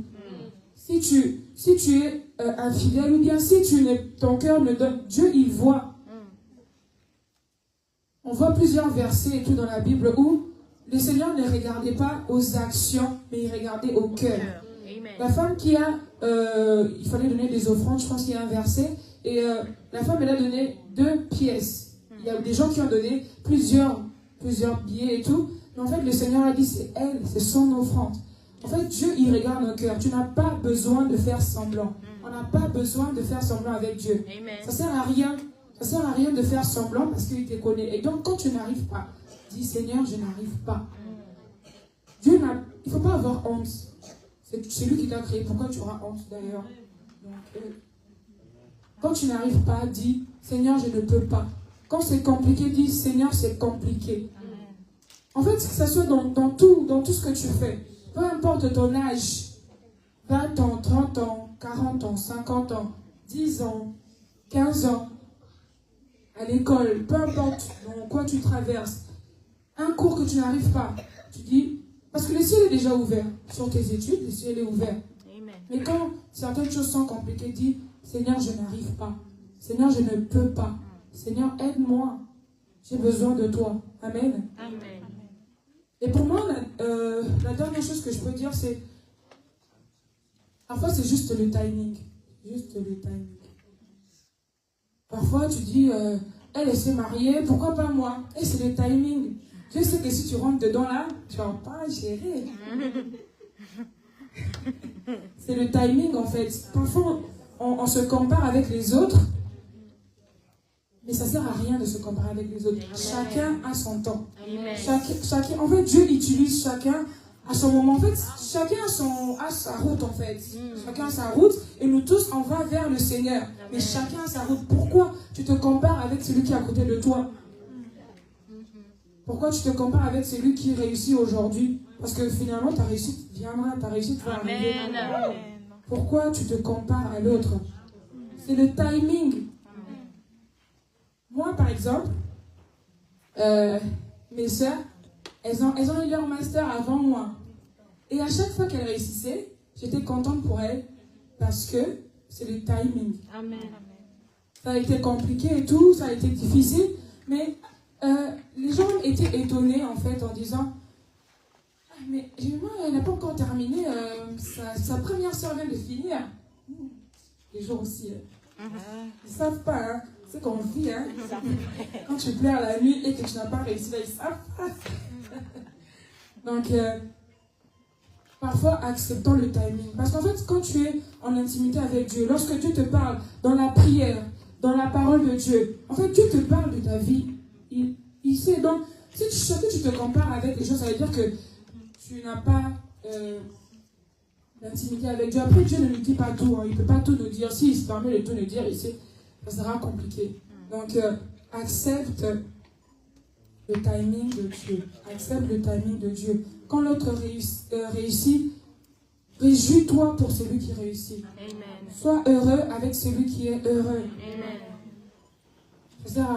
Si tu es infidèle ou bien si ton cœur ne donne... Dieu, il voit. On voit plusieurs versets et tout dans la Bible où le Seigneur ne regardait pas aux actions, mais il regardait au cœur. La femme qui a... il fallait donner des offrandes, je pense qu'il y a un verset. Et la femme, elle a donné 2 pièces. Il y a des gens qui ont donné plusieurs billets et tout. Mais en fait, le Seigneur a dit, c'est elle, c'est son offrande. En fait, Dieu, il regarde nos cœurs. Tu n'as pas besoin de faire semblant. On n'a pas besoin de faire semblant avec Dieu. Ça ne sert à rien. Ça ne sert à rien de faire semblant parce qu'il te connaît. Et donc, quand tu n'arrives pas, dis, Seigneur, je n'arrive pas. Dieu n'a... Il ne faut pas avoir honte. C'est lui qui t'a créé. Pourquoi tu auras honte d'ailleurs? Donc, quand tu n'arrives pas, dis, Seigneur, je ne peux pas. Quand c'est compliqué, dis, Seigneur, c'est compliqué. En fait, que ce soit dans tout ce que tu fais, peu importe ton âge, 20 ans, 30 ans, 40 ans, 50 ans, 10 ans, 15 ans, à l'école, peu importe dans quoi tu traverses, un cours que tu n'arrives pas, tu dis, parce que le ciel est déjà ouvert sur tes études, le ciel est ouvert. Amen. Mais quand certaines choses sont compliquées, dis, Seigneur, je n'arrive pas. Seigneur, je ne peux pas. Seigneur, aide-moi. J'ai besoin de toi. Amen. Amen. Et pour moi, la dernière chose que je peux dire, c'est, parfois c'est juste le timing. Juste le timing. Parfois tu dis, elle s'est mariée, pourquoi pas moi? Et c'est le timing. Je sais que si tu rentres dedans là, tu vas pas gérer. C'est le timing en fait. Parfois on se compare avec les autres, mais ça ne sert à rien de se comparer avec les autres. Chacun a son temps. Chacun, en fait, Dieu utilise chacun à son moment. En fait, chacun a sa route en fait. Chacun a sa route et nous tous on va vers le Seigneur. Mais chacun a sa route. Pourquoi tu te compares avec celui qui est à côté de toi? Pourquoi tu te compares avec celui qui réussit aujourd'hui? Parce que finalement ta réussite viendra, ta réussite va arriver. Pourquoi tu te compares à l'autre? C'est le timing. Moi, par exemple, mes soeurs, elles ont eu leur master avant moi. Et à chaque fois qu'elles réussissaient, j'étais contente pour elles parce que c'est le timing. Amen. Ça a été compliqué et tout, ça a été difficile, mais les gens étaient étonnés en fait en disant « Mais moi, elle n'a pas encore terminé, sa première soeur vient de finir. » Les gens aussi, ils ne savent pas, hein. C'est qu'on vit, hein. Quand tu pleures la nuit et que tu n'as pas réussi, là, ils savent pas. Donc, parfois, acceptons le timing. Parce qu'en fait, quand tu es en intimité avec Dieu, lorsque Dieu te parle dans la prière, dans la parole de Dieu, en fait, Dieu te parle de ta vie. Il sait. Donc, si tu te compares avec les choses, ça veut dire que tu n'as pas l'intimité avec Dieu. Après, Dieu ne nous dit pas tout. Hein. Il ne peut pas tout nous dire. S'il se permet de tout nous dire, ici, ça sera compliqué. Donc, accepte le timing de Dieu. Accepte le timing de Dieu. Quand l'autre réussit, réjouis-toi pour celui qui réussit. Amen. Sois heureux avec celui qui est heureux. Amen. Ça sert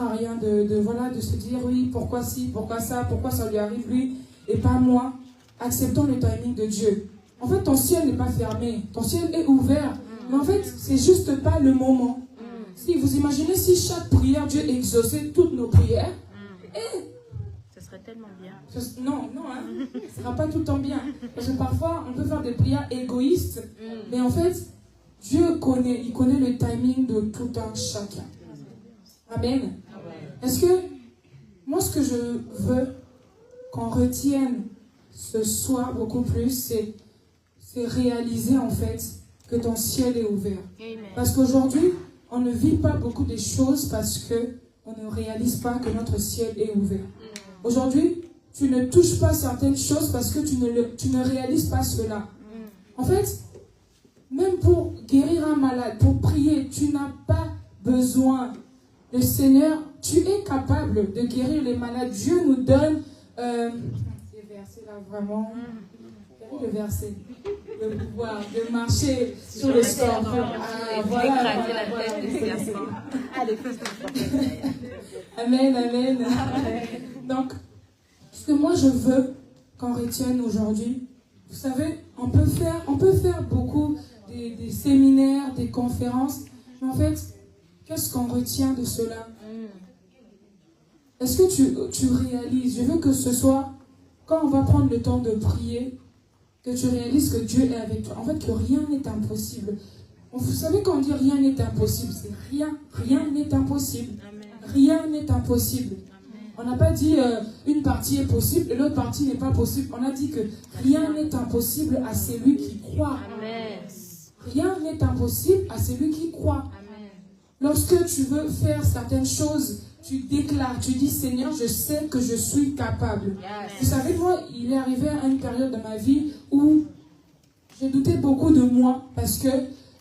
à rien de se dire oui, pourquoi si, pourquoi ça lui arrive lui et pas moi. Acceptons le timing de Dieu. En fait, ton ciel n'est pas fermé, ton ciel est ouvert, mais en fait, c'est juste pas le moment. Si vous imaginez si chaque prière, Dieu exauçait toutes nos prières, ce serait tellement bien. Non, hein, ce ne sera pas tout le temps bien. Parce que parfois, on peut faire des prières égoïstes, mais en fait, Dieu connaît le timing de tout un chacun. Amen. Est-ce que, moi, ce que je veux qu'on retienne ce soir beaucoup plus, c'est réaliser en fait que ton ciel est ouvert. Amen. Parce qu'aujourd'hui, on ne vit pas beaucoup de choses parce que on ne réalise pas que notre ciel est ouvert. Aujourd'hui, tu ne touches pas certaines choses parce que tu ne réalises pas cela. En fait, même pour guérir un malade, pour prier, tu n'as pas besoin. Le Seigneur, tu es capable de guérir les malades. Dieu nous donne ces versets-là vraiment. Le verset, le pouvoir de marcher sur le scorpion. Voilà. Amen, amen. Donc, ce que moi je veux qu'on retienne aujourd'hui, vous savez, on peut faire beaucoup des séminaires, des conférences, mais en fait, qu'est-ce qu'on retient de cela? Est-ce que tu réalises? Je veux que ce soit, quand on va prendre le temps de prier, que tu réalises que Dieu est avec toi. En fait, que rien n'est impossible. Vous savez, quand on dit rien n'est impossible, c'est rien n'est impossible. Amen. Rien n'est impossible. Amen. On n'a pas dit une partie est possible et l'autre partie n'est pas possible. On a dit que rien n'est impossible à celui qui croit. Amen. Rien n'est impossible à celui qui croit. Amen. Lorsque tu veux faire certaines choses, tu déclares, tu dis Seigneur, je sais que je suis capable. Yes. Vous savez, moi, il est arrivé à une période de ma vie où j'ai douté beaucoup de moi parce que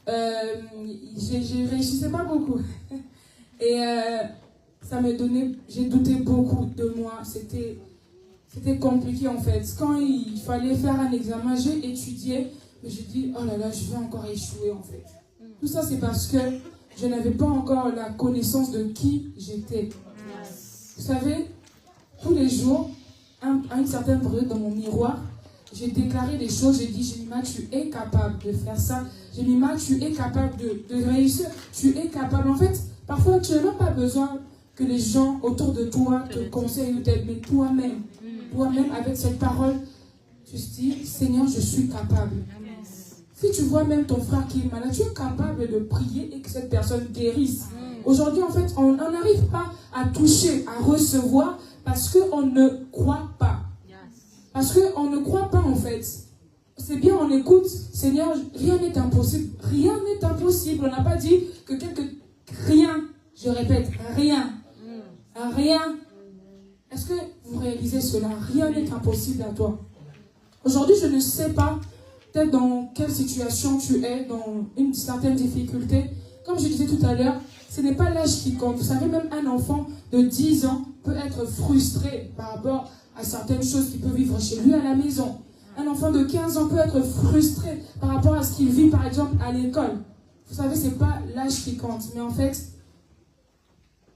je réussissais pas beaucoup. Et ça me donnait, j'ai douté beaucoup de moi. C'était compliqué en fait. Quand il fallait faire un examen, j'ai étudié, mais j'ai dit, oh là là, je vais encore échouer en fait. Tout ça, c'est parce que je n'avais pas encore la connaissance de qui j'étais. Vous savez, tous les jours, à une certaine période dans mon miroir, j'ai déclaré des choses. J'ai dit, Jemima, tu es capable de faire ça. Jemima, tu es capable de réussir. Tu es capable. En fait, parfois, tu n'as même pas besoin que les gens autour de toi te conseillent ou t'aident. Mais toi-même, avec cette parole, tu te dis, Seigneur, je suis capable. Si tu vois même ton frère qui est malade, tu es capable de prier et que cette personne guérisse. Aujourd'hui, en fait, on n'arrive pas à toucher, à recevoir parce qu'on ne croit pas. Parce qu'on ne croit pas, en fait. C'est bien, on écoute, Seigneur, rien n'est impossible. Rien n'est impossible. On n'a pas dit que rien, je répète, rien. Rien. Est-ce que vous réalisez cela? Rien n'est impossible à toi. Aujourd'hui, je ne sais pas peut-être dans quelle situation tu es, dans une certaine difficulté. Comme je disais tout à l'heure, ce n'est pas l'âge qui compte. Vous savez, même un enfant de 10 ans peut être frustré par rapport à certaines choses qu'il peut vivre chez lui à la maison. Un enfant de 15 ans peut être frustré par rapport à ce qu'il vit, par exemple, à l'école. Vous savez, ce n'est pas l'âge qui compte. Mais en fait,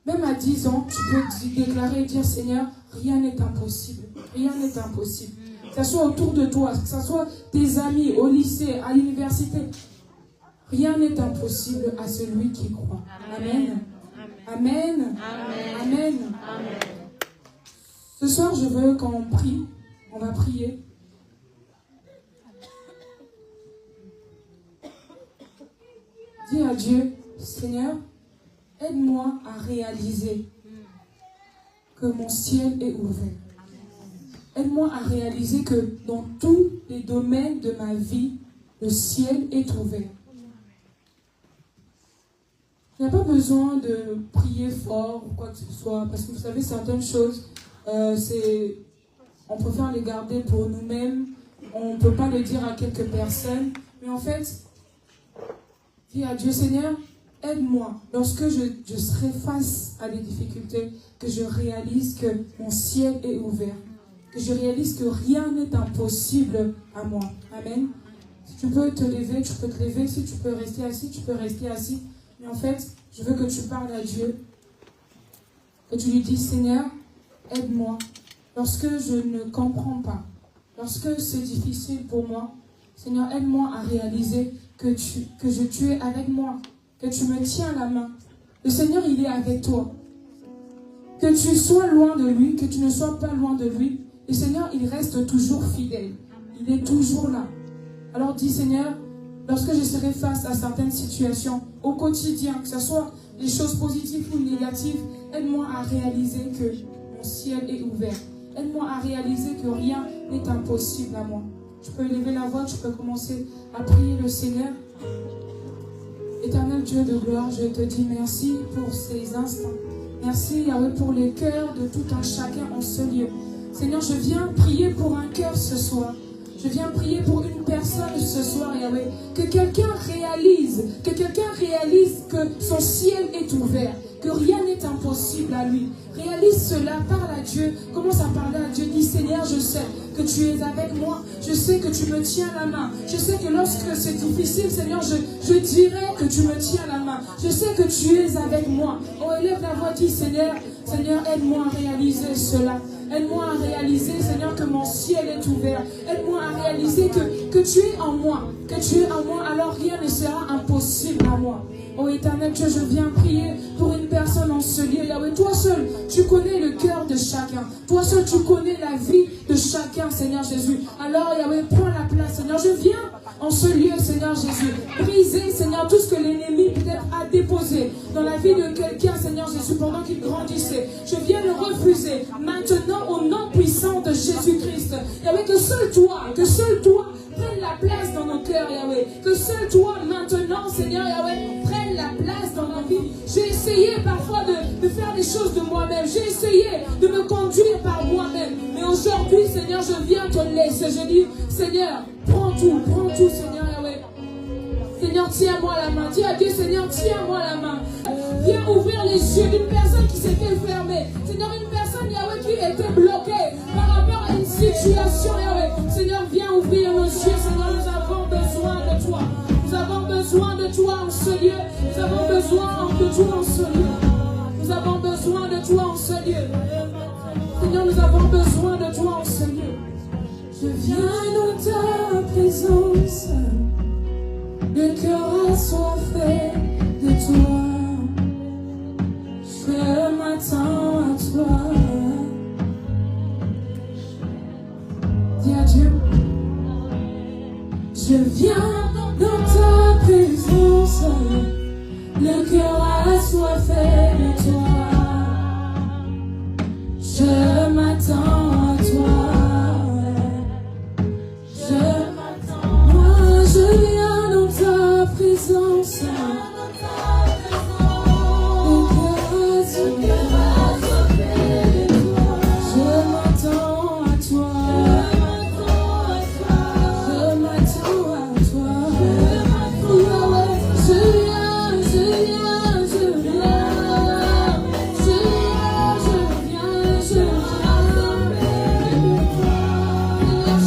même à 10 ans, tu peux déclarer et dire, Seigneur, rien n'est impossible. Rien n'est impossible. Que ce soit autour de toi, que ce soit tes amis, au lycée, à l'université. Rien n'est impossible à celui qui croit. Amen. Amen. Amen. Amen. Amen. Ce soir, je veux qu'on prie. On va prier. Dis à Dieu, Seigneur, aide-moi à réaliser que mon ciel est ouvert. Aide-moi à réaliser que dans tous les domaines de ma vie, le ciel est ouvert. Il n'y a pas besoin de prier fort ou quoi que ce soit, parce que vous savez, certaines choses, on préfère les garder pour nous-mêmes, on ne peut pas le dire à quelques personnes, mais en fait, dis à Dieu, Seigneur, aide-moi, lorsque je serai face à des difficultés, que je réalise que mon ciel est ouvert. Que je réalise que rien n'est impossible à moi. Amen. Si tu peux te lever, tu peux te lever. Si tu peux rester assis, tu peux rester assis. Mais en fait, je veux que tu parles à Dieu. Que tu lui dises, Seigneur, aide-moi. Lorsque je ne comprends pas, lorsque c'est difficile pour moi, Seigneur, aide-moi à réaliser que tu es avec moi. Que tu me tiens la main. Le Seigneur, il est avec toi. Que tu sois loin de lui, que tu ne sois pas loin de lui. Le Seigneur, il reste toujours fidèle. Il est toujours là. Alors dis, Seigneur, lorsque je serai face à certaines situations au quotidien, que ce soit des choses positives ou négatives, aide-moi à réaliser que mon ciel est ouvert. Aide-moi à réaliser que rien n'est impossible à moi. Tu peux élever la voix, tu peux commencer à prier le Seigneur. Éternel Dieu de gloire, je te dis merci pour ces instants. Merci, Yahweh, pour les cœurs de tout un chacun en ce lieu. Seigneur, je viens prier pour un cœur ce soir. Je viens prier pour une personne ce soir, Yahweh. Que quelqu'un réalise que son ciel est ouvert, que rien n'est impossible à lui. Réalise cela, parle à Dieu, commence à parler à Dieu. Dis, Seigneur, je sais que tu es avec moi, je sais que tu me tiens la main. Je sais que lorsque c'est difficile, Seigneur, je dirai que tu me tiens la main. Je sais que tu es avec moi. Oh, élève la voix, dis, Seigneur, aide-moi à réaliser cela. Aide-moi à réaliser, Seigneur, que mon ciel est ouvert. Aide-moi à réaliser que tu es en moi. Que tu es en moi, alors rien ne sera impossible à moi. Oh Éternel Dieu, je viens prier pour une personne en ce lieu. Yahweh, toi seul, tu connais le cœur de chacun. Toi seul, tu connais la vie de chacun, Seigneur Jésus. Alors Yahweh, prends la place, Seigneur. Je viens en ce lieu, Seigneur Jésus. Briser, Seigneur, tout ce que l'ennemi peut-être a déposé dans la vie de quelqu'un, Seigneur Jésus, pendant qu'il grandissait. Je viens le refuser maintenant au nom puissant de Jésus-Christ. Yahweh, que seul toi, prenne la place dans nos cœurs, Yahweh. Que seul toi, maintenant, Seigneur, Yahweh, prenne la place dans nos vies. J'ai essayé parfois de faire les choses de moi-même. J'ai essayé de me conduire par moi-même. Mais aujourd'hui, Seigneur, je viens te laisser. Je dis, Seigneur, prends tout, Seigneur, Yahweh. Seigneur, tiens-moi la main. Dis à Dieu, Seigneur, tiens-moi la main. Viens ouvrir les yeux d'une personne qui s'était fermée. Seigneur, une personne, Yahweh, qui était bloquée par rapport à une situation, Yahweh. Seigneur, viens ouvrir nos yeux. Seigneur, nous avons besoin de toi. Nous avons besoin de toi en ce lieu. Nous avons besoin de toi en ce lieu. Nous avons besoin de toi en ce lieu. Seigneur, nous avons besoin de toi en ce lieu. Je viens dans ta présence. Le cœur assoiffé de toi. Je m'attends à toi. Dis à Dieu. Je viens dans ta présence. Le cœur assoiffé de toi. Je m'attends à toi. Moi je viens dans ta présence.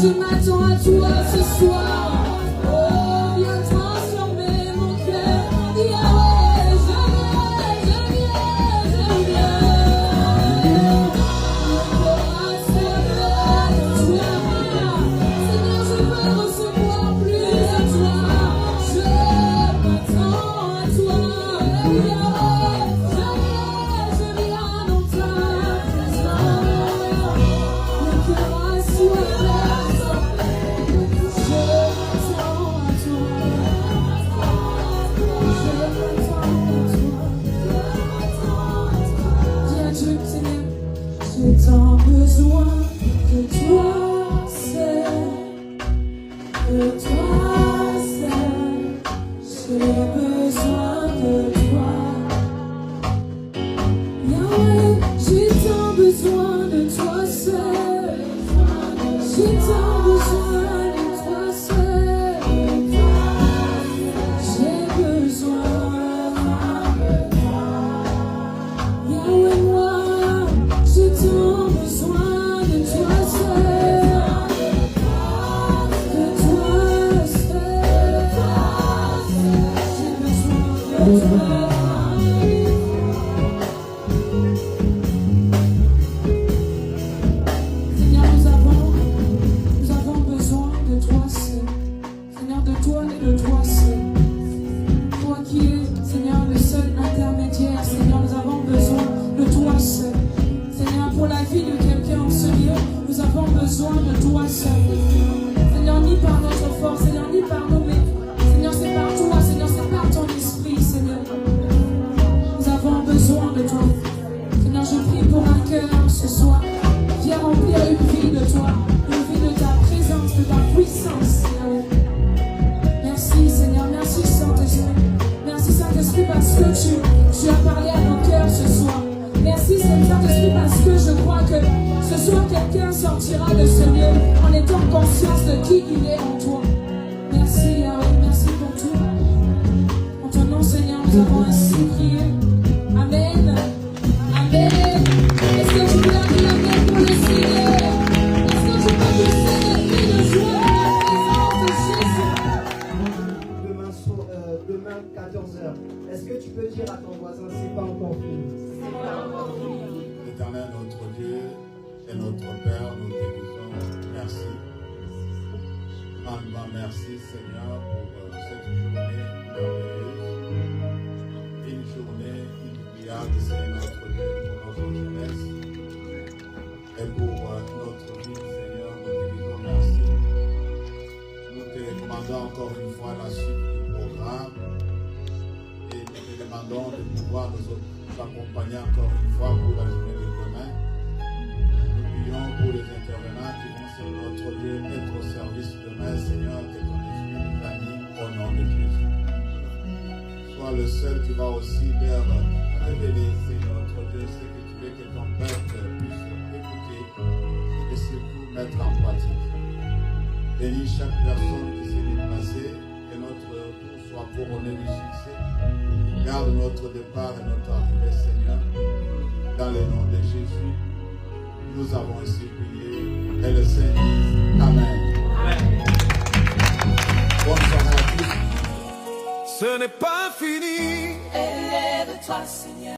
Je m'attends à toi ce soir. Oh, viens transformer mon cœur. Yahweh, je viens. Mon cœur assoiffé de toi. Seigneur, je veux recevoir plus de toi. Je m'attends à toi. Yahweh, je viens dans ta présence. Mon cœur assoiffé. J'ai tant besoin de toi seul, de toi seul. J'ai besoin de toi. Yahweh, j'ai tant besoin de toi seul. J'ai tant besoin de toi seul. J'ai besoin de toi. Yahweh, moi, j'ai tant besoin de toi seul. De toi seul. J'ai besoin de toi. Seigneur, nous avons besoin de toi seul. Seigneur, de toi et de toi seul. Toi qui es, Seigneur, le seul intermédiaire. Seigneur, nous avons besoin de toi seul. Seigneur, pour la vie de quelqu'un en ce lieu, nous avons besoin de toi seul. Seigneur, ni par notre force, Seigneur, ni par nous, mais Seigneur, c'est par toi, Seigneur, c'est par ton esprit, Seigneur. Nous avons besoin de toi. Seigneur, je prie pour un cœur ce soir. Viens remplir une vie de toi, une vie de ta présence, de ta puissance, Seigneur. Merci, Seigneur, merci Saint-Esprit. Merci, Quelqu'un sortira de ce lieu en étant conscience de qui il est en toi. Merci Yahweh, merci pour tout. En ton nom Seigneur, nous avons ainsi prié. Amen. Amen. Est-ce que tu peux dire Amen pour le Seigneur? Est-ce que tu peux lui célébrer de joie dans la présence de Jésus? Demain 14h. Est-ce que tu peux dire à ton voisin, c'est pas encore fini? Éternel notre Dieu et notre Père, nous te disons merci. Grandement merci Seigneur pour cette journée merveilleuse. Une journée inoubliable, Seigneur notre Dieu, pour notre jeunesse. Et pour notre vie, Seigneur, nous te disons merci. Nous te demandons encore une fois la suite du programme. Et nous te demandons de pouvoir nous accompagner encore une fois pour la journée de demain. Nous prions pour les intervenants qui vont sur notre Dieu être au service demain, Seigneur, que ton esprit nous anime au nom de Jésus. Sois le seul qui va aussi leur révéler, Seigneur notre Dieu, ce que tu veux que ton peuple puisse écouter et surtout mettre en pratique. Bénis chaque personne qui s'est déplacée, que notre retour soit couronné du succès. Garde notre départ et notre arrivée, Seigneur, dans le nom de Jésus. Nous avons ainsi prié et le Seigneur dit Amen. Bonne soirée à tous. Ce n'est pas fini. Élève-toi, Seigneur.